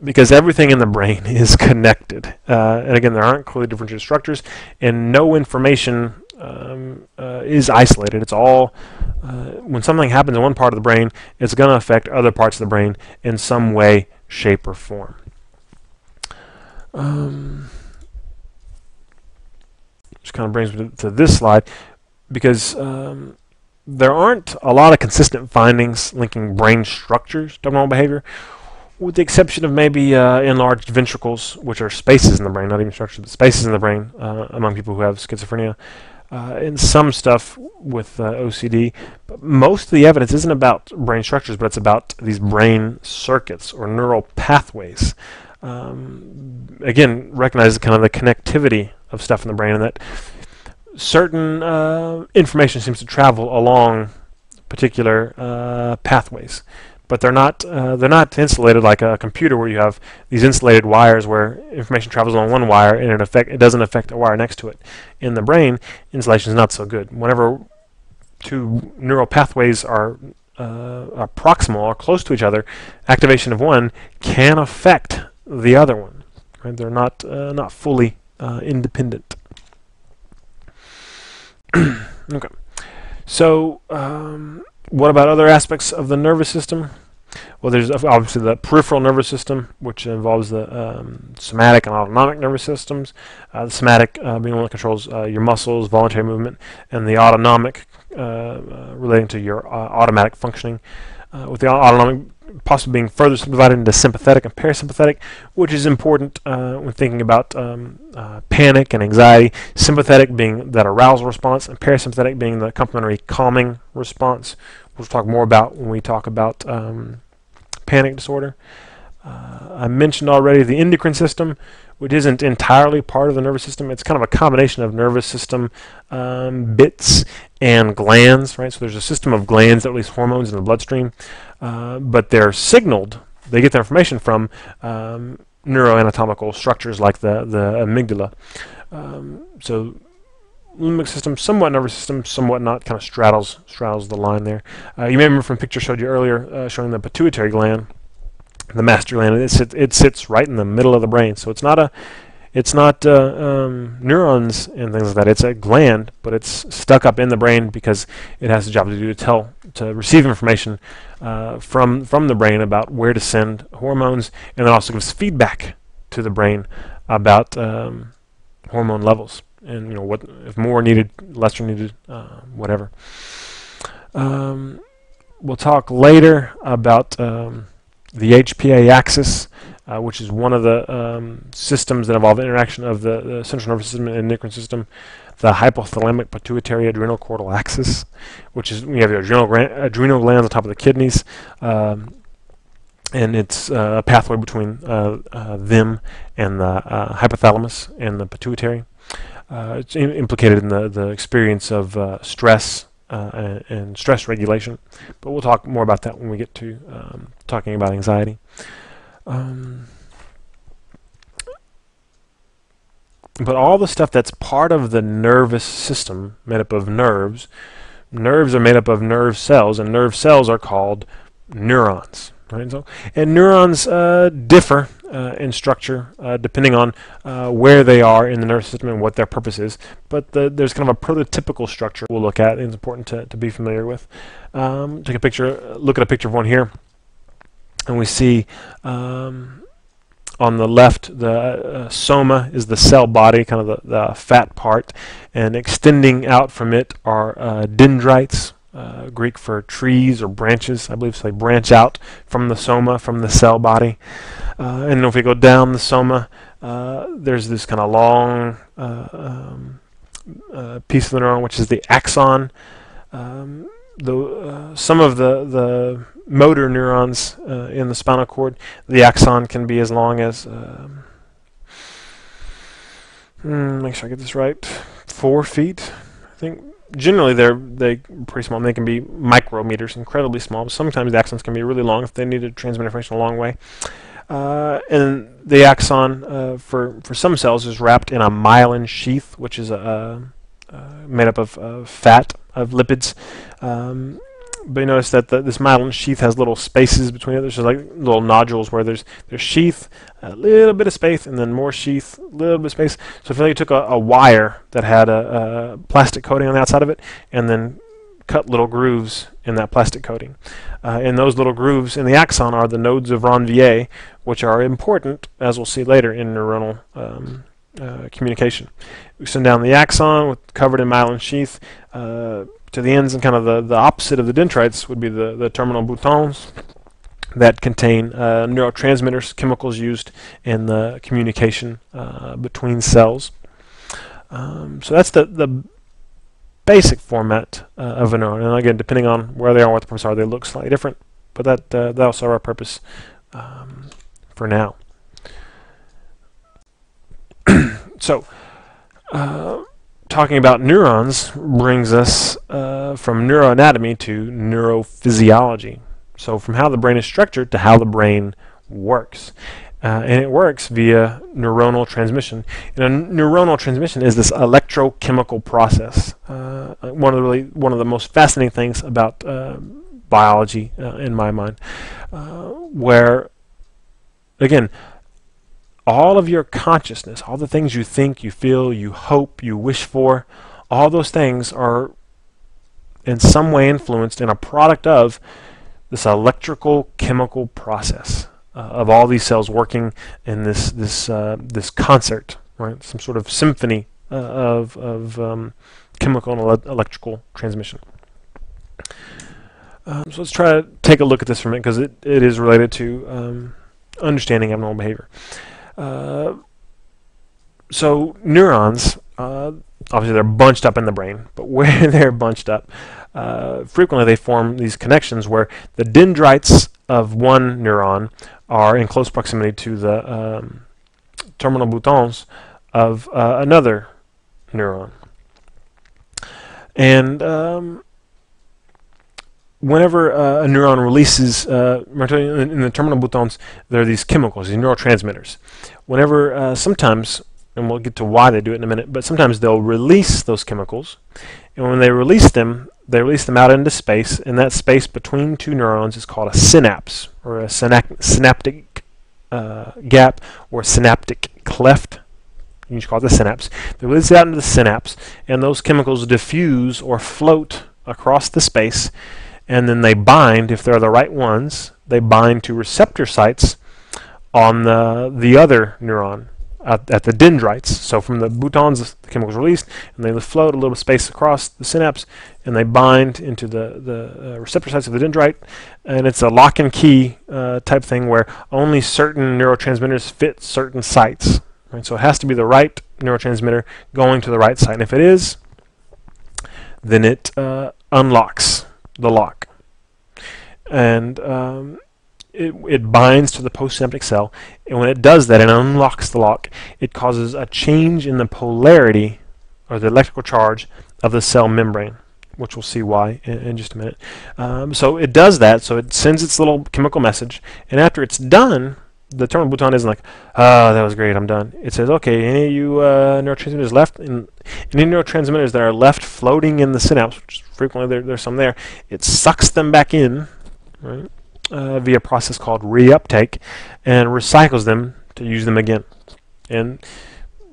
because everything in the brain is connected. And again, there aren't clearly differentiated structures, and no information is isolated. It's all, when something happens in one part of the brain, it's going to affect other parts of the brain in some way, shape, or form. Which kind of brings me to this slide, because there aren't a lot of consistent findings linking brain structures to abnormal behavior, with the exception of maybe enlarged ventricles, which are spaces in the brain, not even structures, but spaces in the brain among people who have schizophrenia, and some stuff with OCD. But most of the evidence isn't about brain structures, but it's about these brain circuits or neural pathways. Again, recognize kind of the connectivity of stuff in the brain, and that certain information seems to travel along particular pathways, but they're not insulated like a computer where you have these insulated wires where information travels along one wire and it doesn't affect a wire next to it. In the brain, insulation is not so good. Whenever two neural pathways are proximal or close to each other, activation of one can affect the other one. Right? They're not fully independent. Okay. So, what about other aspects of the nervous system? Well, there's obviously the peripheral nervous system, which involves the somatic and autonomic nervous systems. The somatic being one that controls your muscles, voluntary movement, and the autonomic relating to your automatic functioning. With the autonomic possibly being further subdivided into sympathetic and parasympathetic, which is important when thinking about panic and anxiety. Sympathetic being that arousal response, and parasympathetic being the complementary calming response, which we'll talk more about when we talk about panic disorder. I mentioned already the endocrine system, which isn't entirely part of the nervous system. It's kind of a combination of nervous system bits and glands, right? So there's a system of glands that release hormones in the bloodstream, but they're signaled. They get their information from neuroanatomical structures like the amygdala. So limbic system, somewhat nervous system, somewhat not, kind of straddles the line there. You may remember from a picture I showed you earlier showing the pituitary gland, the master gland. It sits right in the middle of the brain, so it's not neurons and things like that. It's a gland, but it's stuck up in the brain because it has a job to do to receive information from the brain about where to send hormones, and it also gives feedback to the brain about hormone levels, and what if more needed, lesser needed, whatever. We'll talk later about the HPA axis, which is one of the systems that involve interaction of the central nervous system and endocrine system. The hypothalamic pituitary adrenal cortical axis, which is we have the adrenal glands on top of the kidneys, and it's a pathway between them and the hypothalamus and the pituitary. It's implicated in the experience of stress and stress regulation, but we'll talk more about that when we get to talking about anxiety. But all the stuff that's part of the nervous system, made up of nerves are made up of nerve cells, and nerve cells are called neurons. Right? And neurons differ in structure depending on where they are in the nervous system and what their purpose is. But there's kind of a prototypical structure we'll look at, and it's important to be familiar with. Look at a picture of one here, and we see on the left, the soma is the cell body, kind of the fat part, and extending out from it are dendrites, Greek for trees or branches, I believe. So they branch out from the soma, from the cell body. And if we go down the soma, there's this kind of long piece of the neuron, which is the axon. Some of the motor neurons in the spinal cord, the axon can be as long as, make sure I get this right, 4 feet, I think. Generally, they're pretty small. They can be micrometers, incredibly small. But sometimes the axons can be really long if they need to transmit information a long way. And the axon, for some cells, is wrapped in a myelin sheath, which is made up of fat, of lipids. But you notice that this myelin sheath has little spaces between it. There's just like little nodules where there's sheath, a little bit of space, and then more sheath, a little bit of space. So if you took a wire that had a plastic coating on the outside of it, and then cut little grooves in that plastic coating. And those little grooves in the axon are the nodes of Ranvier, which are important, as we'll see later, in neuronal communication. We send down the axon covered in myelin sheath to the ends, and kind of the opposite of the dendrites would be the terminal boutons that contain neurotransmitters, chemicals used in the communication between cells. So that's the basic format of a neuron. And again, depending on where they are and what the purpose are, they look slightly different, but that'll serve our purpose for now. So, talking about neurons brings us from neuroanatomy to neurophysiology. So from how the brain is structured to how the brain works. And it works via neuronal transmission. And a neuronal transmission is this electrochemical process. One of the most fascinating things about biology, in my mind, where, again, all of your consciousness, all the things you think, you feel, you hope, you wish for, all those things are in some way influenced and a product of this electrical chemical process of all these cells working in this concert, right? Some sort of symphony of chemical and electrical transmission. So let's try to take a look at this for a minute, because it is related to understanding abnormal behavior. So neurons, obviously they're bunched up in the brain, but where they're bunched up, frequently they form these connections where the dendrites of one neuron are in close proximity to the terminal boutons of another neuron. And whenever a neuron releases, in the terminal boutons, there are these chemicals, these neurotransmitters. Whenever, sometimes, and we'll get to why they do it in a minute, but sometimes they'll release those chemicals, and when they release them out into space, and that space between two neurons is called a synapse, or a synaptic gap, or synaptic cleft. You can just call it the synapse. They release it out into the synapse, and those chemicals diffuse or float across the space, and then they bind, if they're the right ones, they bind to receptor sites on the other neuron at the dendrites. So from the boutons, the chemicals released, and they float a little space across the synapse, and they bind into the receptor sites of the dendrite, and it's a lock and key type thing where only certain neurotransmitters fit certain sites. Right? So it has to be the right neurotransmitter going to the right site, and if it is, then it unlocks the lock, and it binds to the postsynaptic cell, and when it does that and unlocks the lock, it causes a change in the polarity, or the electrical charge, of the cell membrane, which we'll see why in just a minute. So it does that, so it sends its little chemical message, and after it's done, the terminal bouton isn't like, oh, that was great, I'm done. It says, okay, any of you neurotransmitters left, and any neurotransmitters that are left floating in the synapse, which frequently there's some there, it sucks them back in, right, via a process called reuptake, and recycles them to use them again. And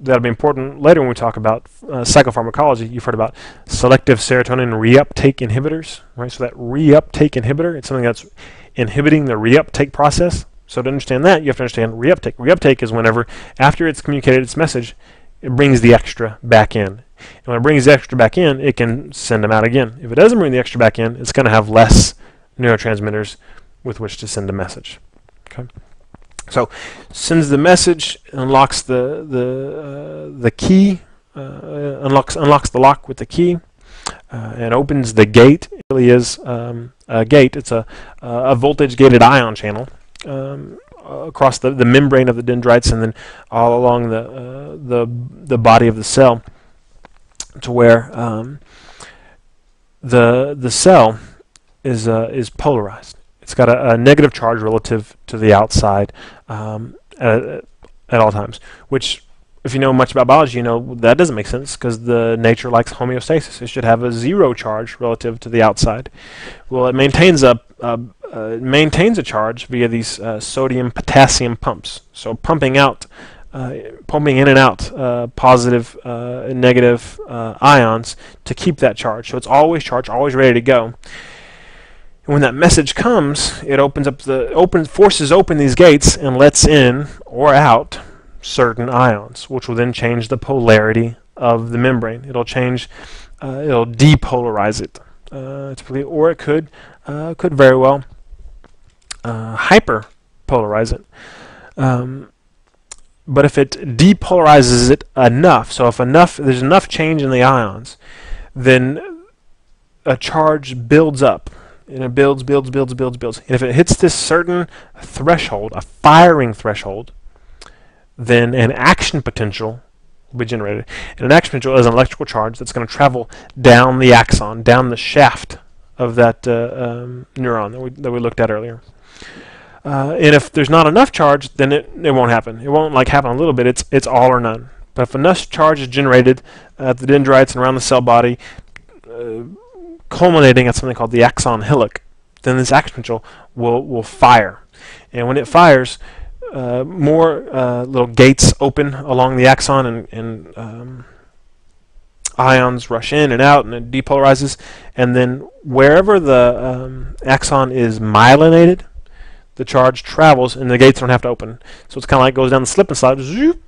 that'll be important later when we talk about psychopharmacology. You've heard about selective serotonin reuptake inhibitors, right? So that reuptake inhibitor, it's something that's inhibiting the reuptake process. So to understand that, you have to understand reuptake. Reuptake is whenever, after it's communicated its message, it brings the extra back in. And when it brings the extra back in, it can send them out again. If it doesn't bring the extra back in, it's going to have less neurotransmitters with which to send a message. Okay. So sends the message, unlocks the key, unlocks the lock with the key, and opens the gate. It really is a gate. It's a voltage gated ion channel. Across the membrane of the dendrites, and then all along the body of the cell, to where the cell is polarized. It's got a negative charge relative to the outside at all times. Which, if you know much about biology, you know that doesn't make sense, because the nature likes homeostasis. It should have a zero charge relative to the outside. Well, it maintains a charge via these sodium-potassium pumps. So pumping in and out positive and negative ions to keep that charge. So it's always charged, always ready to go. And when that message comes, it forces open these gates and lets in or out certain ions, which will then change the polarity of the membrane. It'll depolarize it, or it could very well hyperpolarize it. But if it depolarizes it enough, so if there's enough change in the ions, then a charge builds up, and it builds. And if it hits this certain threshold, a firing threshold, then an action potential will be generated. And an action potential is an electrical charge that's going to travel down the axon, down the shaft of that neuron that we looked at earlier. And if there's not enough charge, then it won't happen. It won't happen a little bit. It's all or none. But if enough charge is generated at the dendrites and around the cell body, culminating at something called the axon hillock, then this action potential will fire. And when it fires, more little gates open along the axon, and ions rush in and out, and it depolarizes. And then wherever the axon is myelinated, the charge travels, and the gates don't have to open. So it's kind of like goes down the slip and slide, zoop,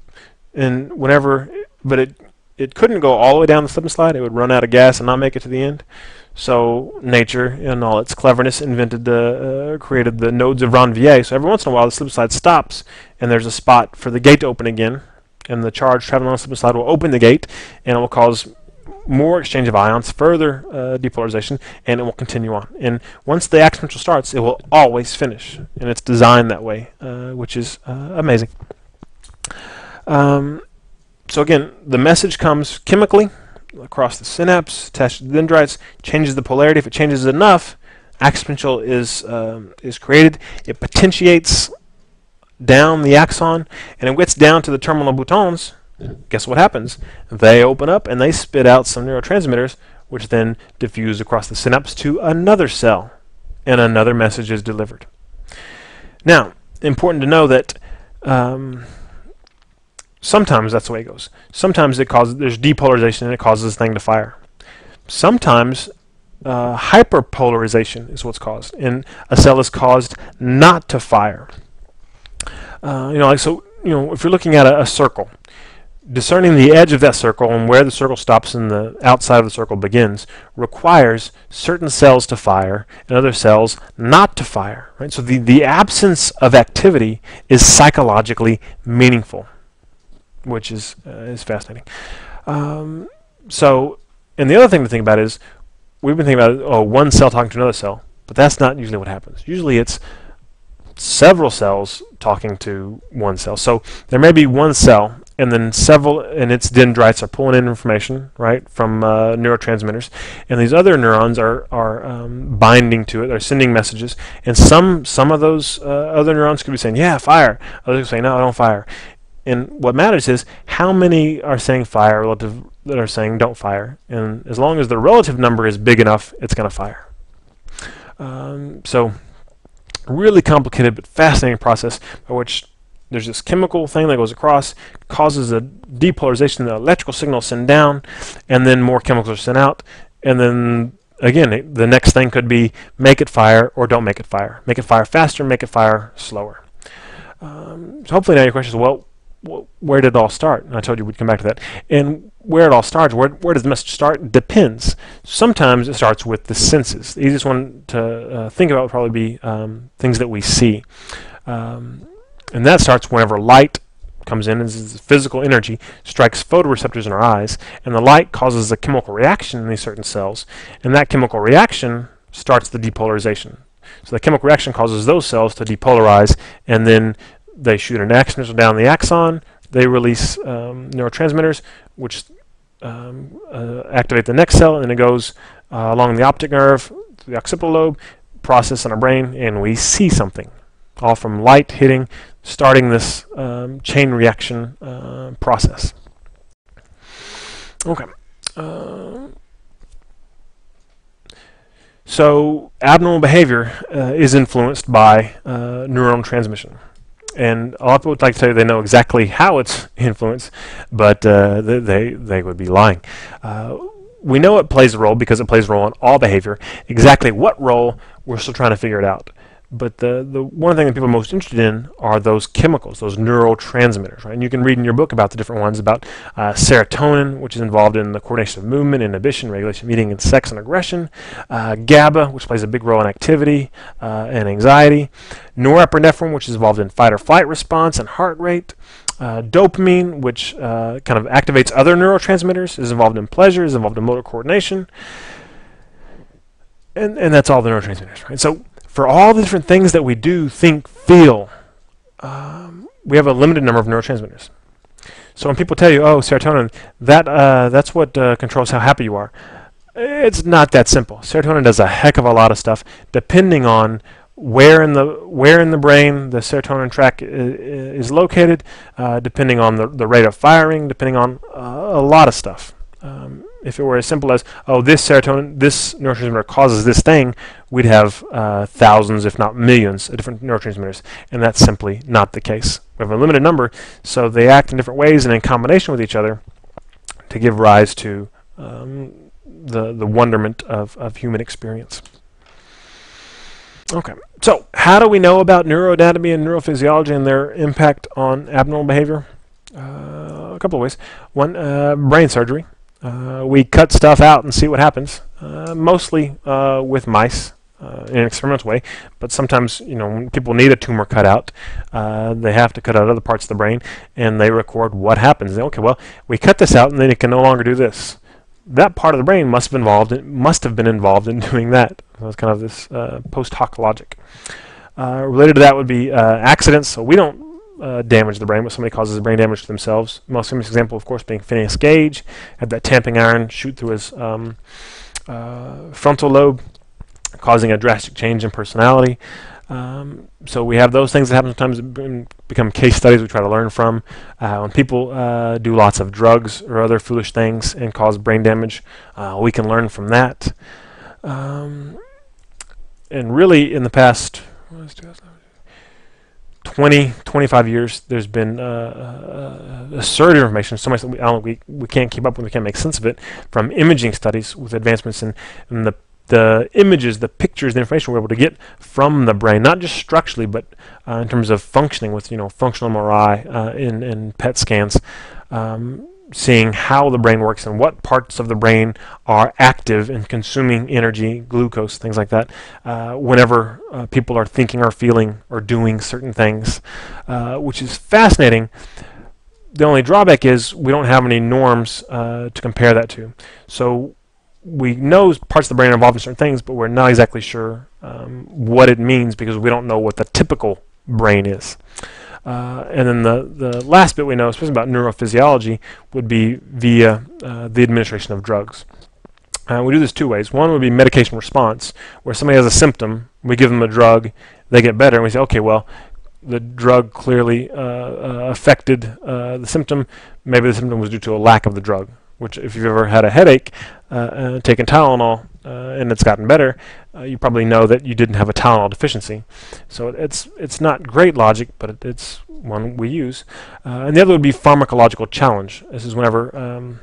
and but it couldn't go all the way down the slip and slide. It would run out of gas and not make it to the end. So nature, in all its cleverness, created the nodes of Ranvier. So every once in a while, the slip and slide stops, and there's a spot for the gate to open again, and the charge traveling on the slip and slide will open the gate, and it will cause more exchange of ions, further depolarization, and it will continue on. And once the exponential starts, it will always finish, and it's designed that way, which is amazing. So again, the message comes chemically across the synapse, attaches to the dendrites, changes the polarity. If it changes enough, exponential is created. It potentiates down the axon, and it gets down to the terminal boutons. Guess what happens? They open up and they spit out some neurotransmitters, which then diffuse across the synapse to another cell, and another message is delivered. Now, important to know that sometimes that's the way it goes. Sometimes there's depolarization and it causes the thing to fire. Sometimes hyperpolarization is what's caused, and a cell is caused not to fire. If you're looking at a circle, discerning the edge of that circle and where the circle stops and the outside of the circle begins requires certain cells to fire and other cells not to fire. Right? So the absence of activity is psychologically meaningful, which is fascinating. And the other thing to think about is we've been thinking about one cell talking to another cell, but that's not usually what happens. Usually it's several cells talking to one cell. So there may be one cell, and then and its dendrites are pulling in information, right, from neurotransmitters, and these other neurons are binding to it. They're sending messages, and some of those other neurons could be saying, "Yeah, fire." Others could say, "No, I don't fire." And what matters is how many are saying fire relative that are saying don't fire, and as long as the relative number is big enough, it's going to fire. So really complicated but fascinating process by which there's this chemical thing that goes across, causes a depolarization, the electrical signals send down, and then more chemicals are sent out, and then again the next thing could be make it fire or don't make it fire. Make it fire faster, make it fire slower. So hopefully now your question is, well, where did it all start? And I told you we'd come back to that. And where it all starts, where does the message start? Depends. Sometimes it starts with the senses. The easiest one to think about would probably be things that we see. And that starts whenever light comes in, as physical energy strikes photoreceptors in our eyes, and the light causes a chemical reaction in these certain cells, and that chemical reaction starts the depolarization. So the chemical reaction causes those cells to depolarize, and then they shoot an exponential down the axon. They release neurotransmitters, which activate the next cell, and then it goes along the optic nerve, to the occipital lobe, process in our brain, and we see something. All from light hitting, starting this chain reaction process. Okay. So abnormal behavior is influenced by neuron transmission. And a lot of people would like to tell you they know exactly how it's influenced, but they would be lying. We know it plays a role because it plays a role in all behavior. Exactly what role, we're still trying to figure it out. But the one thing that people are most interested in are those chemicals, those neurotransmitters, right? And you can read in your book about the different ones, about serotonin, which is involved in the coordination of movement, inhibition, regulation of eating, and sex and aggression. GABA, which plays a big role in activity and anxiety. Norepinephrine, which is involved in fight or flight response and heart rate. Dopamine, which kind of activates other neurotransmitters, is involved in pleasure, is involved in motor coordination. And that's all the neurotransmitters, right? So for all the different things that we do, think, feel, we have a limited number of neurotransmitters. So when people tell you, oh, serotonin, that's what controls how happy you are, it's not that simple. Serotonin does a heck of a lot of stuff, depending on where in the brain the serotonin tract is located, depending on the rate of firing, depending on a lot of stuff. If it were as simple as, oh, this neurotransmitter causes this thing, we'd have thousands, if not millions, of different neurotransmitters, and that's simply not the case. We have a limited number, so they act in different ways and in combination with each other to give rise to the wonderment of human experience. Okay, so how do we know about neuroanatomy and neurophysiology and their impact on abnormal behavior? A couple of ways. One, brain surgery. We cut stuff out and see what happens, mostly with mice in an experimental way, but sometimes, when people need a tumor cut out, they have to cut out other parts of the brain, and they record what happens. Okay, well, we cut this out, and then it can no longer do this. that part of the brain must have been involved in doing that. So it's kind of this post hoc logic. Related to that would be accidents. So we don't damage the brain, but somebody causes brain damage to themselves. Most famous example, of course, being Phineas Gage, had that tamping iron shoot through his frontal lobe, causing a drastic change in personality. So we have those things that happen sometimes that become case studies we try to learn from. When people do lots of drugs or other foolish things and cause brain damage, we can learn from that. And really, in the past 20, 25 years, there's been a surge of information, so much that we can't keep up with, we can't make sense of it, from imaging studies with advancements in the images, the pictures, the information we're able to get from the brain, not just structurally, but in terms of functioning with, functional MRI in PET scans, seeing how the brain works and what parts of the brain are active in consuming energy, glucose, things like that, whenever people are thinking or feeling or doing certain things, which is fascinating. The only drawback is we don't have any norms to compare that to. So we know parts of the brain are involved in certain things, but we're not exactly sure what it means because we don't know what the typical brain is. And then the last bit we know, especially about neurophysiology, would be via the administration of drugs. We do this two ways. One would be medication response, where somebody has a symptom, we give them a drug, they get better, and we say, okay, well, the drug clearly affected the symptom. Maybe the symptom was due to a lack of the drug, which if you've ever had a headache, taken Tylenol, and it's gotten better, you probably know that you didn't have a Tylenol deficiency. So it's not great logic, but it's one we use. And the other would be pharmacological challenge. This is whenever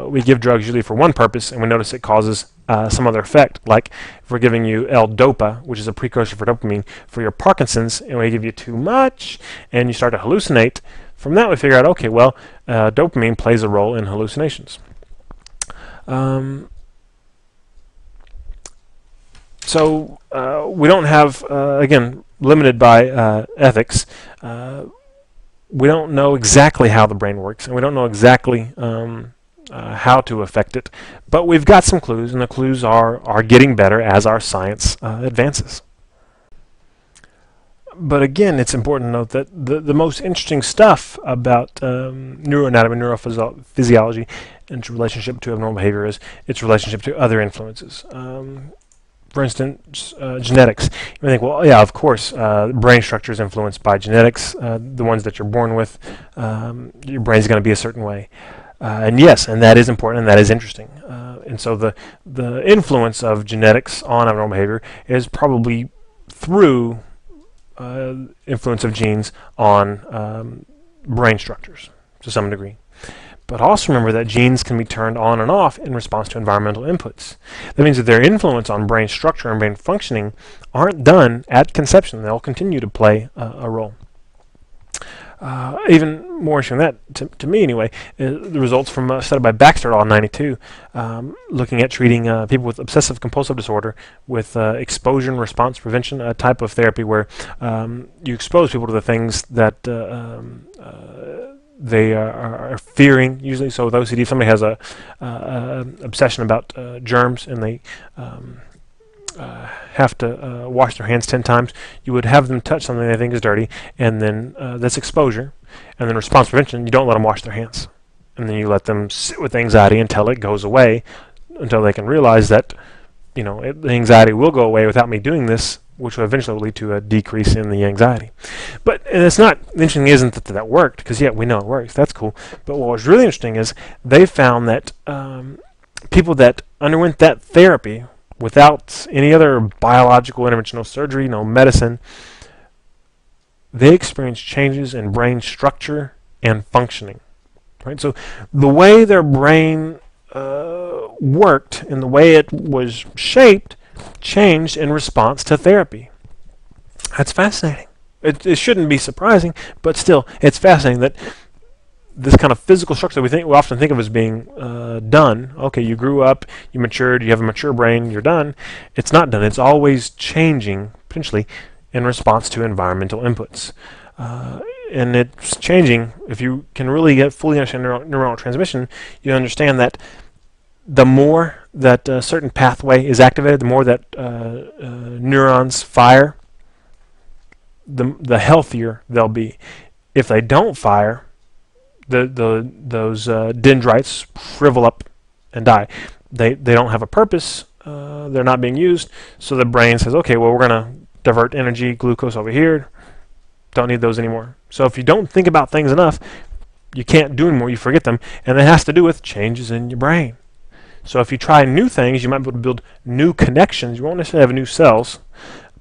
we give drugs usually for one purpose, and we notice it causes some other effect. Like if we're giving you L-DOPA, which is a precursor for dopamine, for your Parkinson's, and we give you too much, and you start to hallucinate. From that, we figure out, okay, well, dopamine plays a role in hallucinations. So we don't have, again, limited by ethics. We don't know exactly how the brain works, and we don't know exactly how to affect it. But we've got some clues, and the clues are getting better as our science advances. But again, it's important to note that the most interesting stuff about neuroanatomy, neurophysiology, and its relationship to abnormal behavior is its relationship to other influences. For instance, genetics. You may think, well, yeah, of course, brain structure is influenced by genetics, the ones that you're born with. Your brain's going to be a certain way. And yes, and that is important, and that is interesting. And so the influence of genetics on abnormal behavior is probably through influence of genes on brain structures to some degree. But also remember that genes can be turned on and off in response to environmental inputs. That means that their influence on brain structure and brain functioning aren't done at conception. They'll continue to play a role. Even more interesting than that, to me anyway, the results from a study by Baxter et al. In '92, looking at treating people with obsessive compulsive disorder with exposure and response prevention, a type of therapy where you expose people to the things that they are fearing usually. So with OCD, if somebody has a obsession about germs and they have to wash their hands 10 times, you would have them touch something they think is dirty, and then that's exposure. And then response prevention, you don't let them wash their hands. And then you let them sit with anxiety until it goes away, until they can realize that, the anxiety will go away without me doing this, which will eventually lead to a decrease in the anxiety. But it's not, the interesting thing isn't that worked, because yeah, we know it works, that's cool. But what was really interesting is they found that people that underwent that therapy without any other biological intervention, no surgery, no medicine, they experienced changes in brain structure and functioning. Right? So the way their brain worked and the way it was shaped changed in response to therapy. That's fascinating. It shouldn't be surprising, but still, it's fascinating that this kind of physical structure we often think of as being done. Okay, you grew up, you matured, you have a mature brain, you're done. It's not done. It's always changing, potentially, in response to environmental inputs. And it's changing. If you can really fully understand neuronal transmission, you understand that the more that a certain pathway is activated, the more that neurons fire, the healthier they'll be. If they don't fire, those dendrites shrivel up and die. They don't have a purpose. They're not being used, so the brain says, okay, well, we're going to divert energy, glucose over here. Don't need those anymore. So if you don't think about things enough, you can't do anymore. You forget them, and it has to do with changes in your brain. So if you try new things, you might be able to build new connections. You won't necessarily have new cells,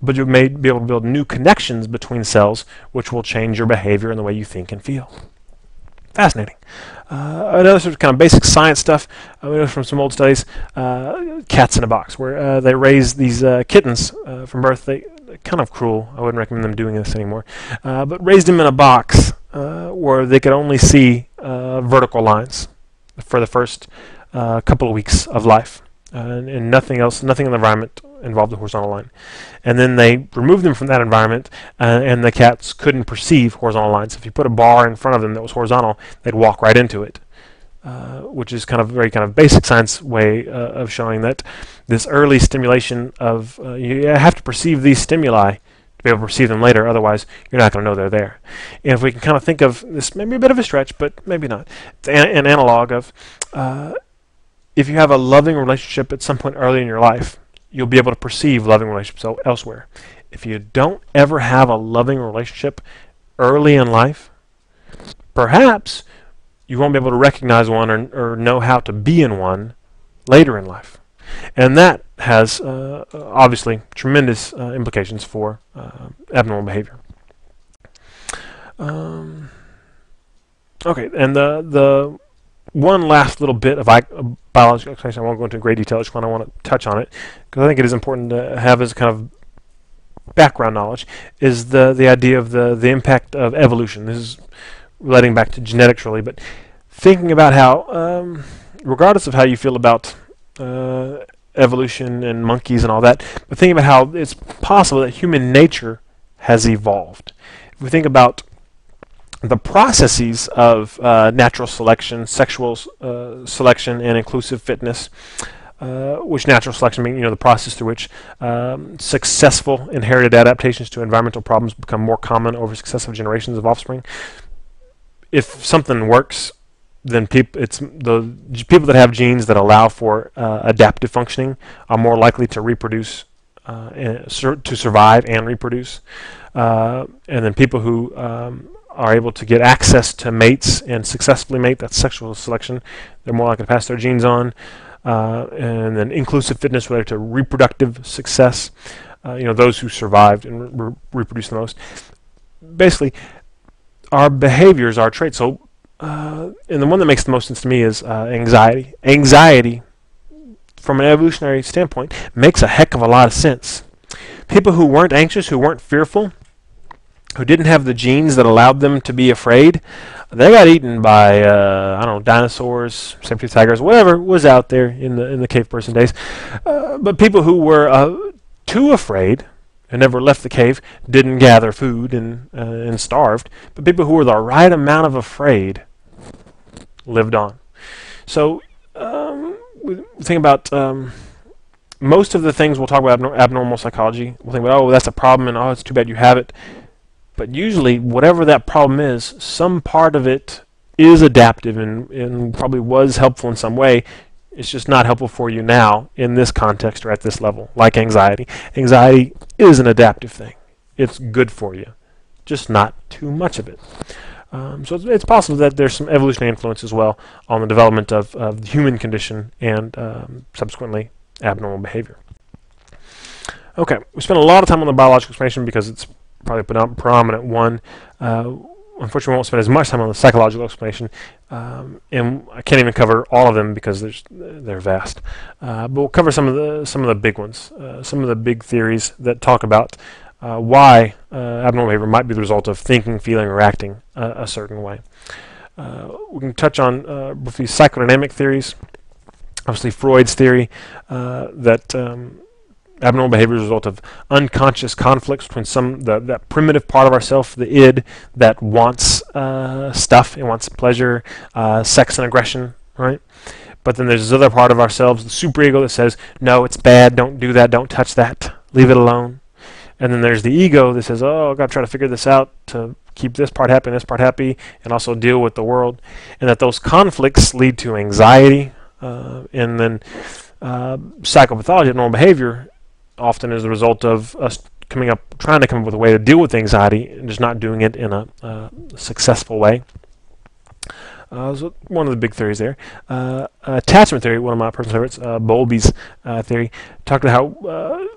but you may be able to build new connections between cells, which will change your behavior and the way you think and feel. Fascinating. Another sort of kind of basic science stuff, we know from some old studies, cats in a box, where they raise these kittens from birth. They're kind of cruel. I wouldn't recommend them doing this anymore. But raised them in a box where they could only see vertical lines for the first couple of weeks of life, and nothing else, nothing in the environment involved a horizontal line. And then they removed them from that environment, and the cats couldn't perceive horizontal lines. If you put a bar in front of them that was horizontal, they'd walk right into it, which is kind of a very kind of basic science way of showing that this early stimulation of you have to perceive these stimuli to be able to perceive them later, otherwise you're not going to know they're there. And if we can kind of think of this, maybe a bit of a stretch, but maybe not, it's an analog of if you have a loving relationship at some point early in your life, you'll be able to perceive loving relationships elsewhere. If you don't ever have a loving relationship early in life, perhaps you won't be able to recognize one or know how to be in one later in life. And that has obviously tremendous implications for abnormal behavior. Okay, and the one last little bit of biological explanation, I won't go into great detail, I want to touch on it, because I think it is important to have as kind of background knowledge, is the idea of the impact of evolution. This is relating back to genetics really, but thinking about how, regardless of how you feel about evolution and monkeys and all that, but thinking about how it's possible that human nature has evolved. If we think about the processes of natural selection, sexual selection, and inclusive fitness, which natural selection means, the process through which successful inherited adaptations to environmental problems become more common over successive generations of offspring. If something works, then it's the people that have genes that allow for adaptive functioning are more likely to reproduce, to survive and reproduce, and then people who are able to get access to mates and successfully mate, that's sexual selection, they're more likely to pass their genes on. And then inclusive fitness related to reproductive success, those who survived and reproduced the most. Basically, our behaviors, our traits. So, and the one that makes the most sense to me is anxiety. Anxiety, from an evolutionary standpoint, makes a heck of a lot of sense. People who weren't anxious, who weren't fearful, who didn't have the genes that allowed them to be afraid, they got eaten by I don't know, dinosaurs, saber-toothed tigers, whatever was out there in the cave person days. But people who were too afraid and never left the cave didn't gather food and starved. But people who were the right amount of afraid lived on. So we think about most of the things we'll talk about abnormal psychology. We'll think about, oh, that's a problem, and oh, it's too bad you have it. But usually, whatever that problem is, some part of it is adaptive and probably was helpful in some way. It's just not helpful for you now in this context or at this level, like anxiety. Anxiety is an adaptive thing. It's good for you, just not too much of it. So it's possible that there's some evolutionary influence as well on the development of the human condition and subsequently abnormal behavior. Okay, we spent a lot of time on the biological explanation because it's probably a predominant one. Unfortunately, we won't spend as much time on the psychological explanation, and I can't even cover all of them because they're vast. But we'll cover some of the big ones, some of the big theories that talk about why abnormal behavior might be the result of thinking, feeling, or acting a certain way. We can touch on briefly psychodynamic theories. Obviously, Freud's theory that abnormal behavior is a result of unconscious conflicts between that primitive part of ourself, the id, that wants stuff, it wants pleasure, sex and aggression, right? But then there's this other part of ourselves, the superego, that says, no, it's bad, don't do that, don't touch that, leave it alone. And then there's the ego that says, oh, I've got to try to figure this out to keep this part happy and this part happy, and also deal with the world. And that those conflicts lead to anxiety, and then psychopathology, abnormal behavior, often is the result of us trying to come up with a way to deal with anxiety and just not doing it in a successful way. So one of the big theories there. Attachment theory, one of my personal favorites, Bowlby's theory, talked about how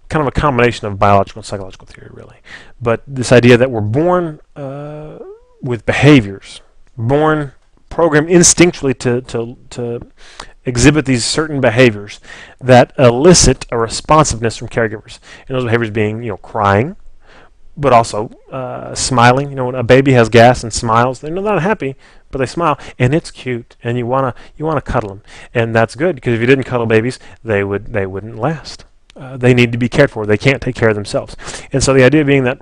kind of a combination of biological and psychological theory, really. But this idea that we're born with behaviors, born programmed instinctually to exhibit these certain behaviors that elicit a responsiveness from caregivers. And those behaviors being, crying, but also smiling. When a baby has gas and smiles, they're not happy, but they smile, and it's cute, and you wanna cuddle them, and that's good, because if you didn't cuddle babies, they wouldn't last. They need to be cared for. They can't take care of themselves. And so the idea being that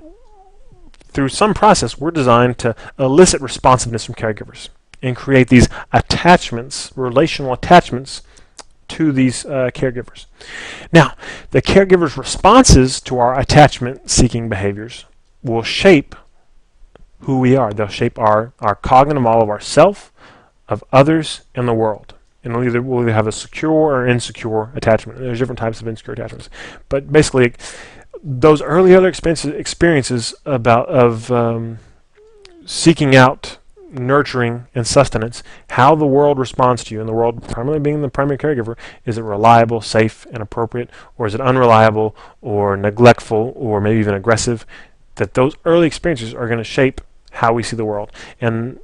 through some process, we're designed to elicit responsiveness from caregivers and create these attachments, relational attachments, to these caregivers. Now, the caregiver's responses to our attachment-seeking behaviors will shape who we are. They'll shape our cognitive model of ourself, of others, and the world. And we'll either have a secure or insecure attachment. There's different types of insecure attachments. But basically, those early other experiences of seeking out nurturing and sustenance, how the world responds to you, and the world primarily being the primary caregiver, is it reliable, safe, and appropriate, or is it unreliable, or neglectful, or maybe even aggressive? That those early experiences are going to shape how we see the world. And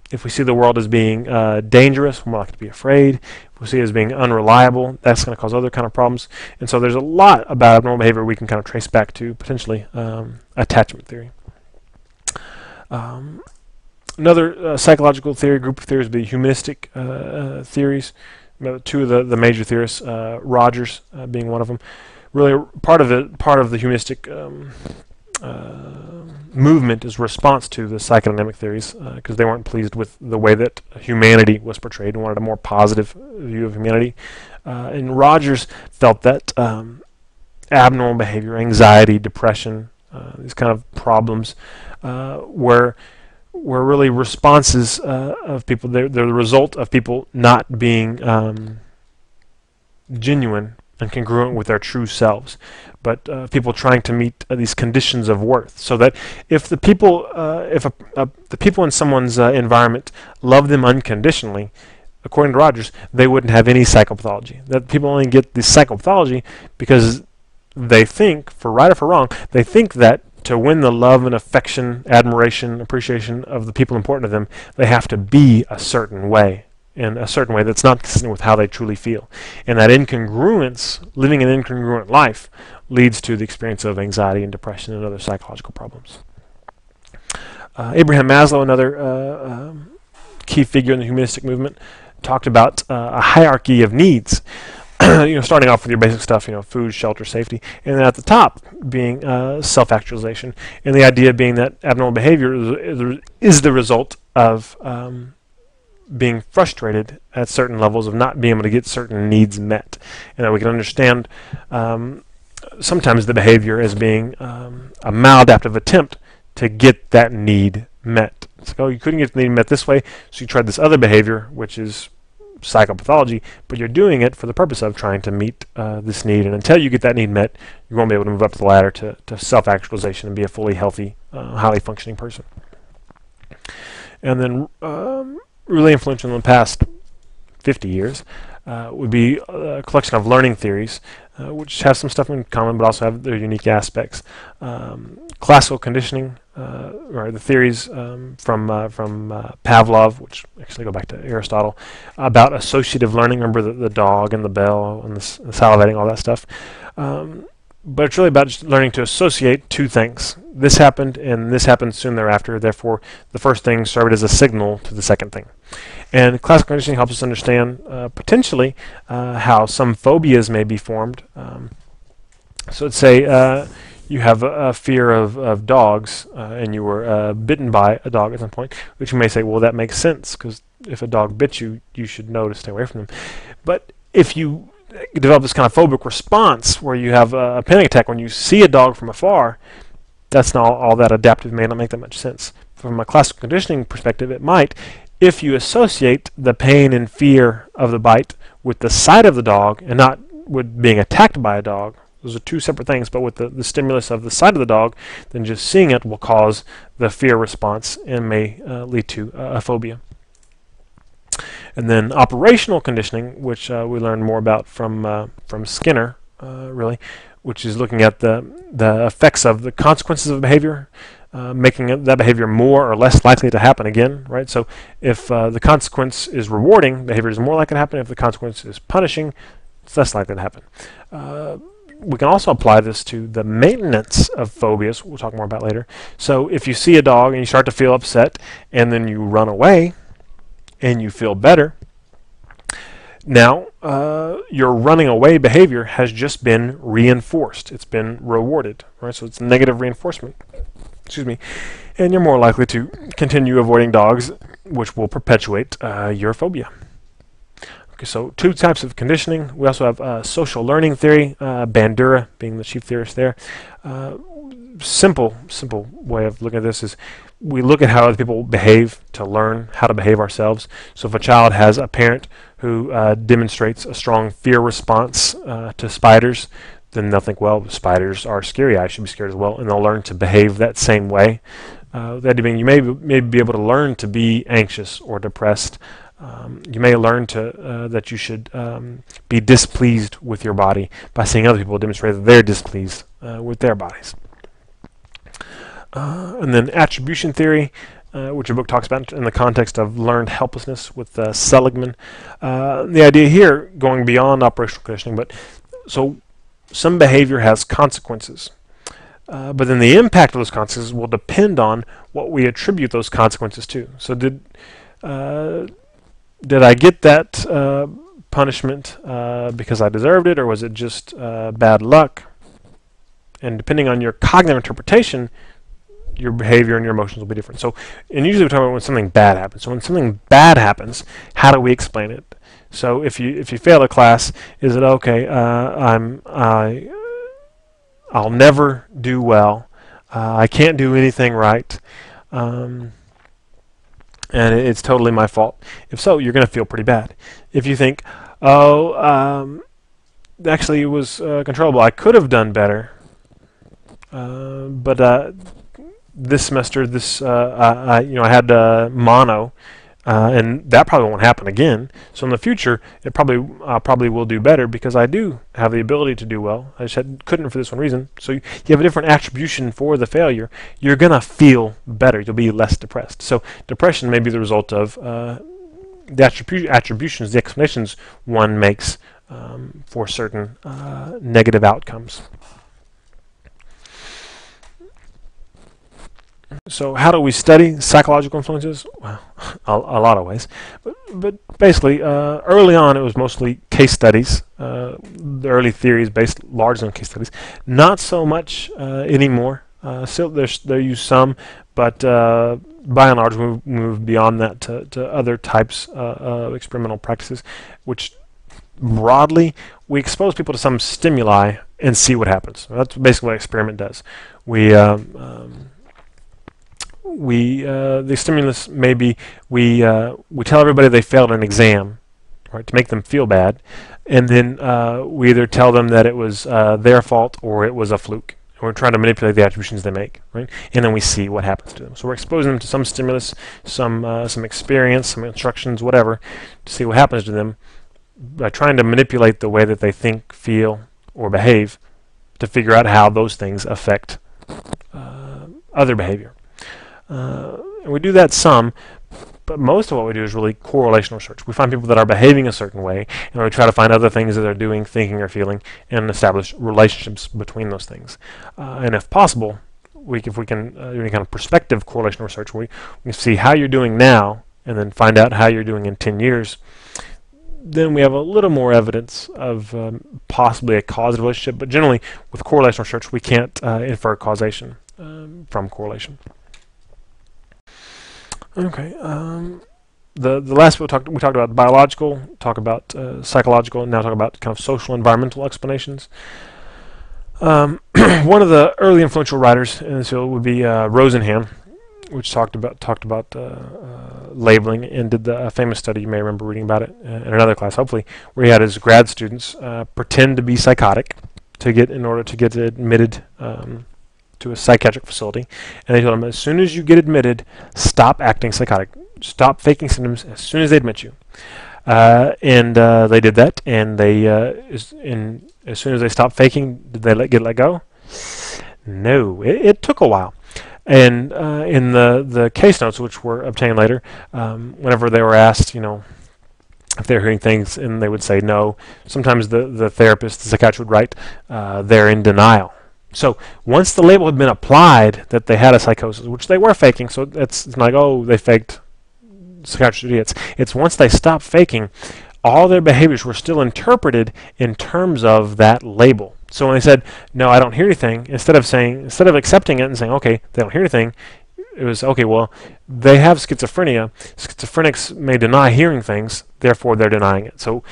if we see the world as being dangerous, we're more likely to be afraid. If we see it as being unreliable, that's going to cause other kind of problems. And so there's a lot about abnormal behavior we can kind of trace back to potentially attachment theory. Another psychological theory, group of theories, would be humanistic theories. Two of the major theorists, Rogers being one of them. Really, part of the humanistic movement is response to the psychodynamic theories, because they weren't pleased with the way that humanity was portrayed and wanted a more positive view of humanity. And Rogers felt that abnormal behavior, anxiety, depression, these kind of problems were really responses of people. They're the result of people not being genuine and congruent with their true selves, but people trying to meet these conditions of worth. So that if the people, the people in someone's environment love them unconditionally, according to Rogers, they wouldn't have any psychopathology. That people only get this psychopathology because they think, for right or for wrong, they think that to win the love and affection, admiration, appreciation of the people important to them, they have to be a certain way, in a certain way that's not consistent with how they truly feel. And that incongruence, living an incongruent life, leads to the experience of anxiety and depression and other psychological problems. Abraham Maslow, another key figure in the humanistic movement, talked about a hierarchy of needs. Starting off with your basic stuff, food, shelter, safety, and then at the top being self-actualization. And the idea being that abnormal behavior is the result of being frustrated at certain levels, of not being able to get certain needs met. And that we can understand sometimes the behavior as being a maladaptive attempt to get that need met. It's like, oh, you couldn't get the need met this way, so you tried this other behavior, which is psychopathology, but you're doing it for the purpose of trying to meet this need, and until you get that need met, you won't be able to move up the ladder to self-actualization and be a fully healthy, highly functioning person. And then really influential in the past 50 years would be a collection of learning theories, which have some stuff in common but also have their unique aspects. Classical conditioning, or the theories from Pavlov, which actually go back to Aristotle, about associative learning. Remember the dog and the bell and the salivating, all that stuff. But it's really about just learning to associate two things. This happened and this happened soon thereafter. Therefore, the first thing served as a signal to the second thing. And classical conditioning helps us understand potentially how some phobias may be formed. So let's say you have a fear of dogs, and you were bitten by a dog at some point, which you may say, well, that makes sense, because if a dog bits you, you should know to stay away from them. But if you develop this kind of phobic response where you have a panic attack when you see a dog from afar, that's not all that adaptive, may not make that much sense. From a classical conditioning perspective, it might, if you associate the pain and fear of the bite with the sight of the dog and not with being attacked by a dog. Those are two separate things, but with the stimulus of the sight of the dog, then just seeing it will cause the fear response and may lead to a phobia. And then operational conditioning, which we learned more about from Skinner, really, which is looking at the effects of the consequences of behavior, making that behavior more or less likely to happen again, right? So if the consequence is rewarding, behavior is more likely to happen. If the consequence is punishing, it's less likely to happen. We can also apply this to the maintenance of phobias, we'll talk more about later. So if you see a dog and you start to feel upset and then you run away and you feel better, now your running away behavior has just been reinforced. It's been rewarded, right? So it's negative reinforcement. Excuse me. And you're more likely to continue avoiding dogs, which will perpetuate your phobia. Okay, so two types of conditioning. We also have social learning theory, Bandura being the chief theorist there. Simple way of looking at this is we look at how other people behave to learn how to behave ourselves. So if a child has a parent who demonstrates a strong fear response to spiders, then they'll think, well, spiders are scary, I should be scared as well, and they'll learn to behave that same way. The idea being you may be able to learn to be anxious or depressed. You may learn to that you should be displeased with your body by seeing other people demonstrate that they're displeased with their bodies. And then attribution theory, which your book talks about in the context of learned helplessness with Seligman. The idea here, going beyond operational conditioning, but so some behavior has consequences. But then the impact of those consequences will depend on what we attribute those consequences to. So did I get that punishment because I deserved it, or was it just bad luck? And depending on your cognitive interpretation, your behavior and your emotions will be different. So, and usually we're talking about when something bad happens. So when something bad happens, how do we explain it? So if you fail a class, is it okay? I'll never do well. I can't do anything right. And it's totally my fault. If so, you're going to feel pretty bad. If you think, oh, actually it was controllable, I could have done better, but this semester, I had mono, and that probably won't happen again. So in the future, it probably will do better because I do have the ability to do well. I just couldn't for this one reason. So you have a different attribution for the failure. You're gonna feel better. You'll be less depressed. So depression may be the result of the attributions, the explanations one makes for certain negative outcomes. So how do we study psychological influences? Well, a lot of ways. But basically, early on, it was mostly case studies. The early theories based largely on case studies. Not so much anymore. Still, they use some, but by and large, we've moved beyond that to other types of experimental practices, which broadly, we expose people to some stimuli and see what happens. That's basically what an experiment does. The stimulus may be we tell everybody they failed an exam, right, to make them feel bad, and then we either tell them that it was their fault or it was a fluke. And we're trying to manipulate the attributions they make, right, and then we see what happens to them. So we're exposing them to some stimulus, some experience, some instructions, whatever, to see what happens to them by trying to manipulate the way that they think, feel, or behave to figure out how those things affect other behavior. And we do that some, but most of what we do is really correlational research. We find people that are behaving a certain way, and we try to find other things that they're doing, thinking, or feeling, and establish relationships between those things. And if possible, if we can do any kind of prospective correlational research, we see how you're doing now, and then find out how you're doing in 10 years. Then we have a little more evidence of possibly a causative relationship, but generally with correlational research, we can't infer causation from correlation. Okay, the last we talked about biological, talk about psychological, and now talk about kind of social environmental explanations. One of the early influential writers in this field would be Rosenhan, which talked about labeling, and did the famous study, you may remember reading about it in another class, hopefully, where he had his grad students pretend to be psychotic in order to get admitted to a psychiatric facility, and they told them, as soon as you get admitted, stop acting psychotic, stop faking symptoms as soon as they admit you. And they did that, and as soon as they stopped faking, did they get let go? No, it took a while. And in the case notes, which were obtained later, whenever they were asked, if they're hearing things, and they would say no, sometimes the therapist, the psychiatrist would write, they're in denial. So once the label had been applied that they had a psychosis, which they were faking, so it's not like, oh, they faked, psychiatrists idiots. It's once they stopped faking, all their behaviors were still interpreted in terms of that label. So when they said, no, I don't hear anything, instead of accepting it and saying, okay, they don't hear anything, it was, okay, well, they have schizophrenia. Schizophrenics may deny hearing things, therefore they're denying it. So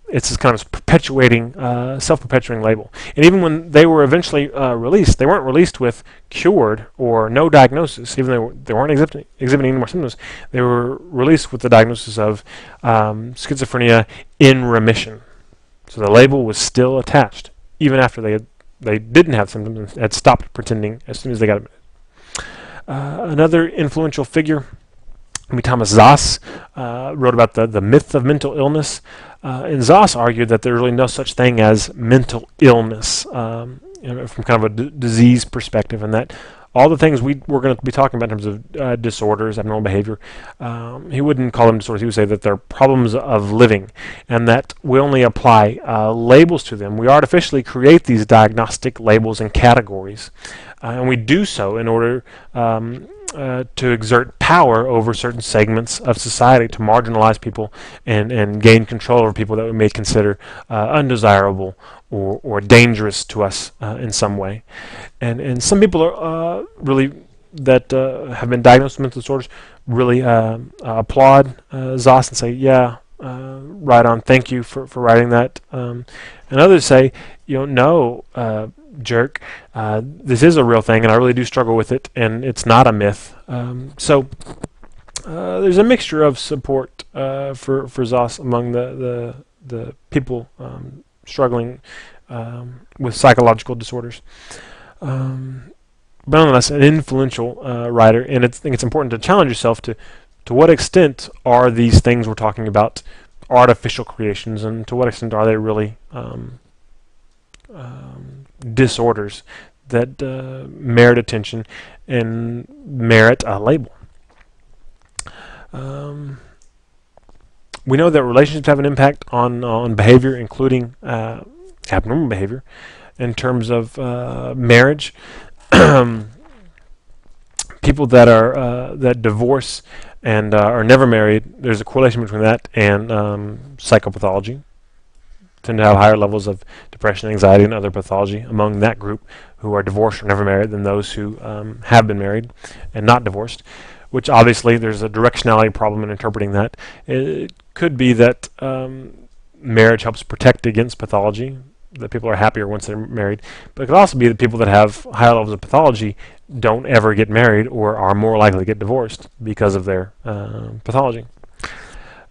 it's this kind of perpetuating, self-perpetuating label. And even when they were eventually released, they weren't released with cured or no diagnosis, even though they weren't exhibiting any more symptoms. They were released with the diagnosis of schizophrenia in remission. So the label was still attached, even after they didn't have symptoms and had stopped pretending as soon as they got admitted. Another influential figure, Thomas Szasz, wrote about the myth of mental illness. And Szasz argued that there's really no such thing as mental illness from kind of a disease perspective, and that all the things we're going to be talking about in terms of disorders, abnormal behavior, he wouldn't call them disorders. He would say that they're problems of living, and that we only apply labels to them. We artificially create these diagnostic labels and categories, and we do so in order to exert power over certain segments of society, to marginalize people and gain control over people that we may consider undesirable or dangerous to us in some way. And some people are that have been diagnosed with mental disorders really applaud Szasz and say, yeah, right on, thank you for writing that. And others say, no, jerk, this is a real thing, and I really do struggle with it, and it's not a myth. So there's a mixture of support for Szasz among the people struggling with psychological disorders. But nonetheless, an influential writer, and I think it's important to challenge yourself to what extent are these things we're talking about artificial creations, and to what extent are they really disorders that merit attention and merit a label. We know that relationships have an impact on behavior, including abnormal behavior. In terms of marriage, people that are that divorce and are never married, there's a correlation between that and psychopathology. Tend to have higher levels of depression, anxiety, and other pathology among that group who are divorced or never married than those who have been married and not divorced, which obviously there's a directionality problem in interpreting that. It could be that marriage helps protect against pathology, that people are happier once they're married, but it could also be that people that have higher levels of pathology don't ever get married or are more likely to get divorced because of their pathology.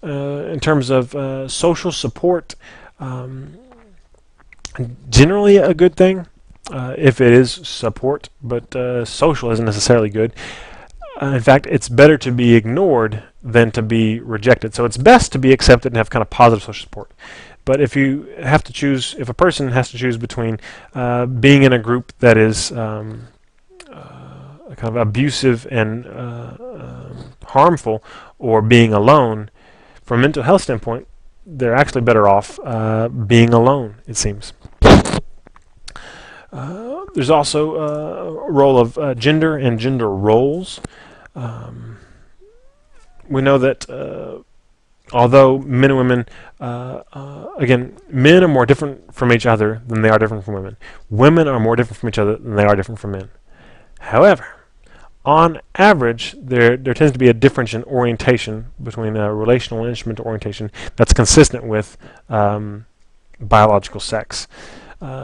In terms of social support, generally a good thing if it is support, but social isn't necessarily good. In fact, it's better to be ignored than to be rejected. So it's best to be accepted and have kind of positive social support. But if you have to choose, if a person has to choose between being in a group that is kind of abusive and harmful, or being alone, from a mental health standpoint, they're actually better off being alone, it seems. There's also a role of gender and gender roles. We know that although men and women, again, men are more different from each other than they are different from women. Women are more different from each other than they are different from men. However, on average, there tends to be a difference in orientation between relational and instrumental orientation that's consistent with biological sex,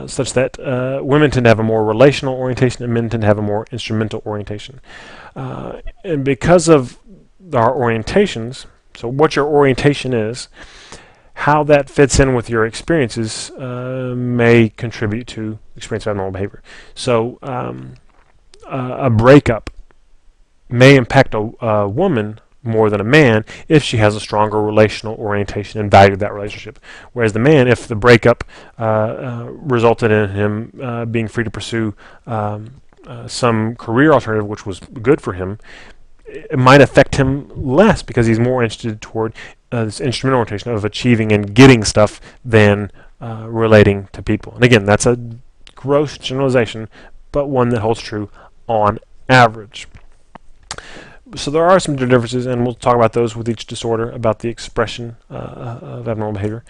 such that women tend to have a more relational orientation and men tend to have a more instrumental orientation. And because of our orientations, so what your orientation is, how that fits in with your experiences may contribute to experience of abnormal behavior. So a breakup may impact a woman more than a man if she has a stronger relational orientation and value that relationship. Whereas the man, if the breakup resulted in him being free to pursue some career alternative which was good for him, it might affect him less because he's more interested toward this instrumental orientation of achieving and getting stuff than relating to people. And again, that's a gross generalization, but one that holds true on average. So there are some differences, and we'll talk about those with each disorder, about the expression of abnormal behavior.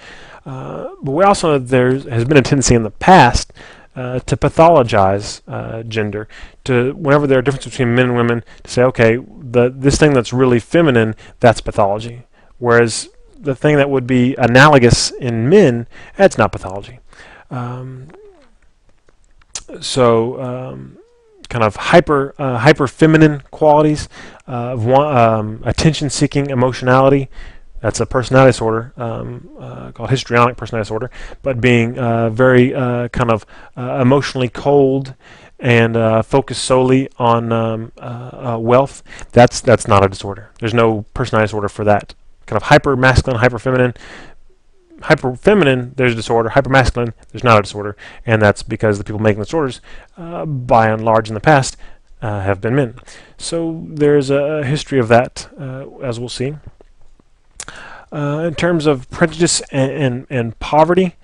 But we also know there has been a tendency in the past to pathologize gender, to whenever there are differences between men and women, to say, okay, this thing that's really feminine, that's pathology. Whereas the thing that would be analogous in men, that's not pathology. Kind of hyper feminine qualities of attention-seeking emotionality. That's a personality disorder called histrionic personality disorder. But being very kind of emotionally cold and focused solely on wealth, that's not a disorder. There's no personality disorder for that. Kind of hyper masculine, hyper feminine. Hyper feminine, there's a disorder. Hyper masculine, there's not a disorder, and that's because the people making disorders, by and large in the past, have been men. So there's a history of that, as we'll see. In terms of prejudice and poverty,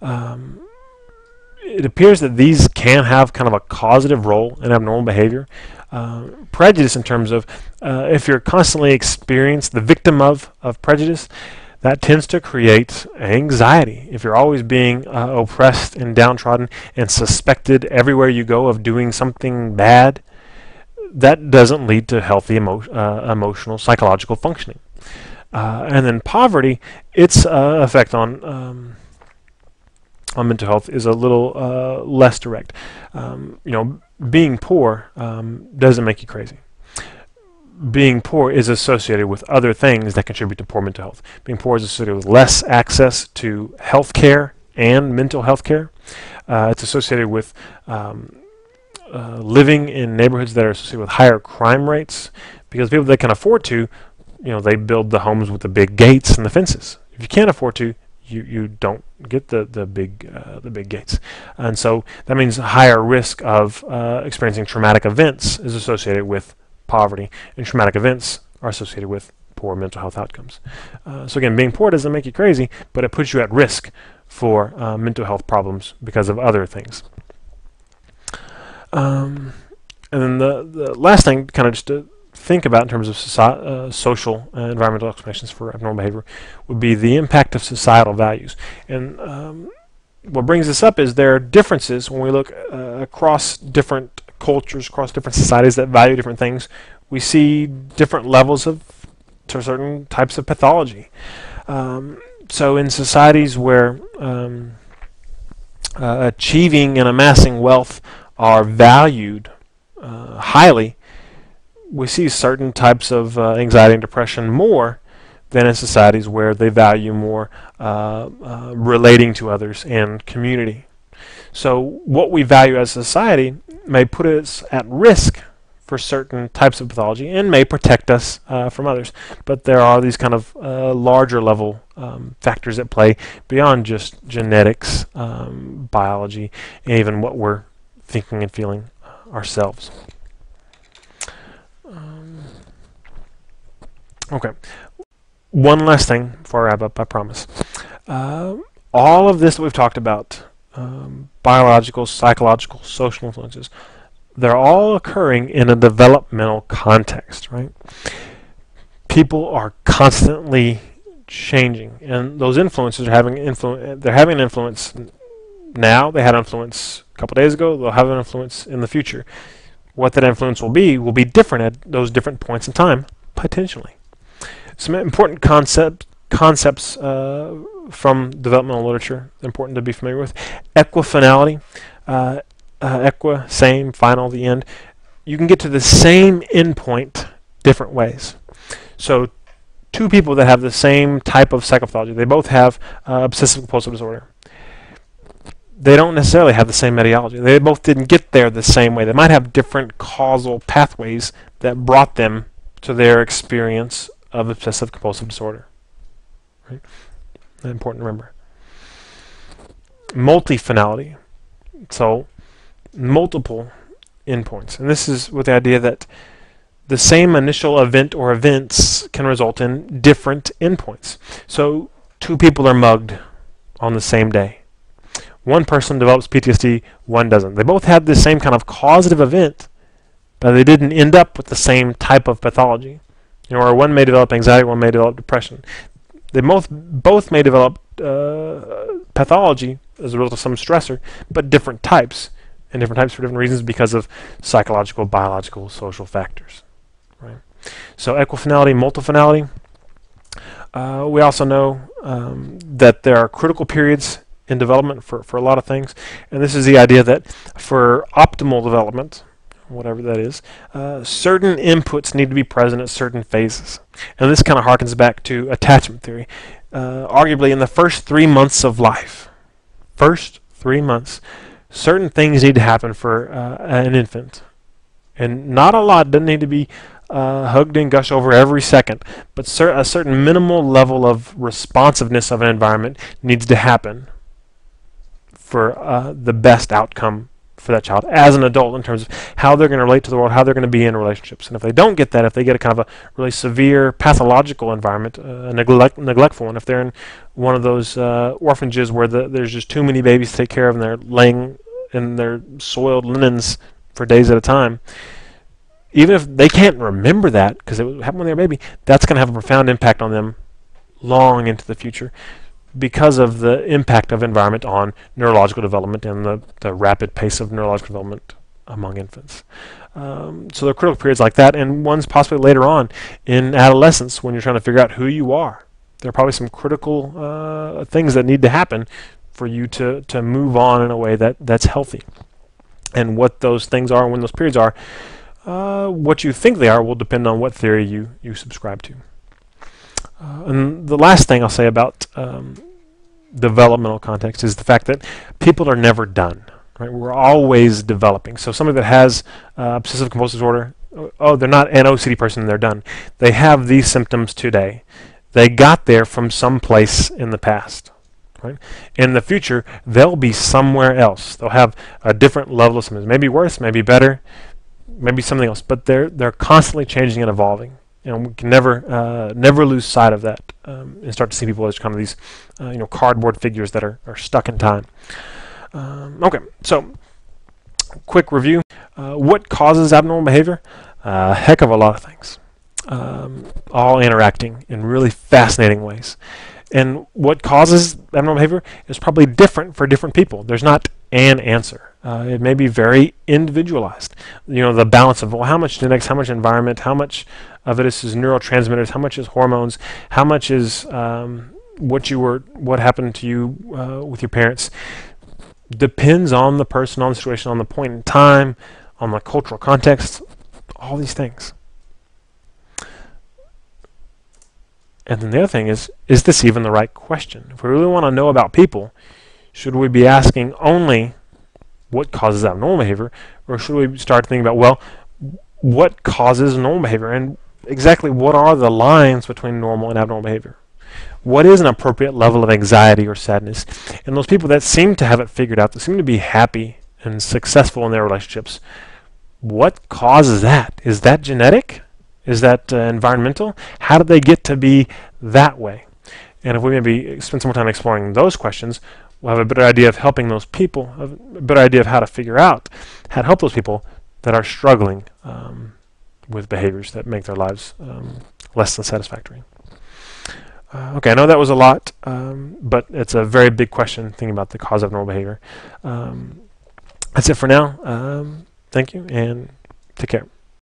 it appears that these can have kind of a causative role in abnormal behavior. Prejudice, in terms of if you're constantly experienced the victim of prejudice, that tends to create anxiety. If you're always being oppressed and downtrodden and suspected everywhere you go of doing something bad, that doesn't lead to healthy emotional, psychological functioning. And then poverty, its effect on mental health is a little less direct. Being poor doesn't make you crazy. Being poor is associated with other things that contribute to poor mental health. Being poor is associated with less access to health care and mental health care. It's associated with living in neighborhoods that are associated with higher crime rates, because people that can afford to, they build the homes with the big gates and the fences. If you can't afford to, you don't get the big gates, and so that means higher risk of experiencing traumatic events is associated with poverty, and traumatic events are associated with poor mental health outcomes. So again, being poor doesn't make you crazy, but it puts you at risk for mental health problems because of other things. And then the last thing, kind of just to think about in terms of social and environmental explanations for abnormal behavior, would be the impact of societal values. And what brings this up is there are differences when we look across different cultures, across different societies that value different things. We see different levels of certain types of pathology. So in societies where achieving and amassing wealth are valued highly, we see certain types of anxiety and depression more than in societies where they value more relating to others and community. So what we value as a society may put us at risk for certain types of pathology and may protect us from others. But there are these kind of larger level factors at play beyond just genetics, biology, and even what we're thinking and feeling ourselves. Okay. One last thing before I wrap up, I promise. All of this that we've talked about, biological, psychological, social influences, they're all occurring in a developmental context, right? People are constantly changing, and those influences are having they're having an influence now. They had an influence a couple days ago. They'll have an influence in the future. what that influence will be different at those different points in time, potentially. Some important concepts from developmental literature important to be familiar with. Equifinality, same, final, the end. You can get to the same endpoint different ways. So two people that have the same type of psychopathology, they both have obsessive compulsive disorder. They don't necessarily have the same etiology. They both didn't get there the same way. They might have different causal pathways that brought them to their experience of obsessive compulsive disorder. Right? That's important to remember. Multifinality. So multiple endpoints. And this is with the idea that the same initial event or events can result in different endpoints. So two people are mugged on the same day. One person develops PTSD, one doesn't. They both had the same kind of causative event, but they didn't end up with the same type of pathology. You know, or one may develop anxiety, one may develop depression. They both may develop pathology as a result of some stressor, but different types, and different types for different reasons because of psychological, biological, social factors. Right. So equifinality, multifinality. We also know that there are critical periods in development for a lot of things, and this is the idea that for optimal development, whatever that is, certain inputs need to be present at certain phases. And this kind of harkens back to attachment theory. Arguably in the first 3 months of life, certain things need to happen for an infant. And not a lot doesn't need to be hugged and gushed over every second, but a certain minimal level of responsiveness of an environment needs to happen for the best outcome for that child as an adult in terms of how they're going to relate to the world, how they're going to be in relationships. And if they don't get that, if they get a kind of a really severe pathological environment, a neglectful one, if they're in one of those orphanages where there's just too many babies to take care of and they're laying in their soiled linens for days at a time, even if they can't remember that because it happened when they were a baby, that's going to have a profound impact on them long into the future, because of the impact of environment on neurological development and the rapid pace of neurological development among infants. So there are critical periods like that, and ones possibly later on in adolescence when you're trying to figure out who you are. There are probably some critical things that need to happen for you to move on in a way that's healthy. And what those things are and when those periods are, what you think they are will depend on what theory you subscribe to. And the last thing I'll say about developmental context is the fact that people are never done. Right? We're always developing. So somebody that has obsessive compulsive disorder, they're not an OCD person and they're done. They have these symptoms today. They got there from some place in the past. Right? In the future, they'll be somewhere else. They'll have a different level of symptoms. Maybe worse, maybe better, maybe something else. But they're constantly changing and evolving. And we can never lose sight of that and start to see people as kind of these cardboard figures that are stuck in time. Okay, so quick review. What causes abnormal behavior? A heck of a lot of things, all interacting in really fascinating ways. And what causes abnormal behavior is probably different for different people. There's not an answer. It may be very individualized. The balance of, well, how much genetics, how much environment, how much of it is neurotransmitters, how much is hormones, how much is what happened to you with your parents, depends on the person, on the situation, on the point in time, on the cultural context, all these things. And then the other thing is this even the right question? If we really want to know about people, should we be asking only what causes abnormal behavior, or should we start thinking about, well, what causes normal behavior, and exactly what are the lines between normal and abnormal behavior? What is an appropriate level of anxiety or sadness? And those people that seem to have it figured out, that seem to be happy and successful in their relationships, what causes that? Is that genetic? Is that environmental? How did they get to be that way? And if we maybe spend some more time exploring those questions, we'll have a better idea of helping those people, a better idea of how to figure out how to help those people that are struggling with behaviors that make their lives less than satisfactory. Okay, I know that was a lot, but it's a very big question, thinking about the cause of abnormal behavior. That's it for now. Thank you, and Take care.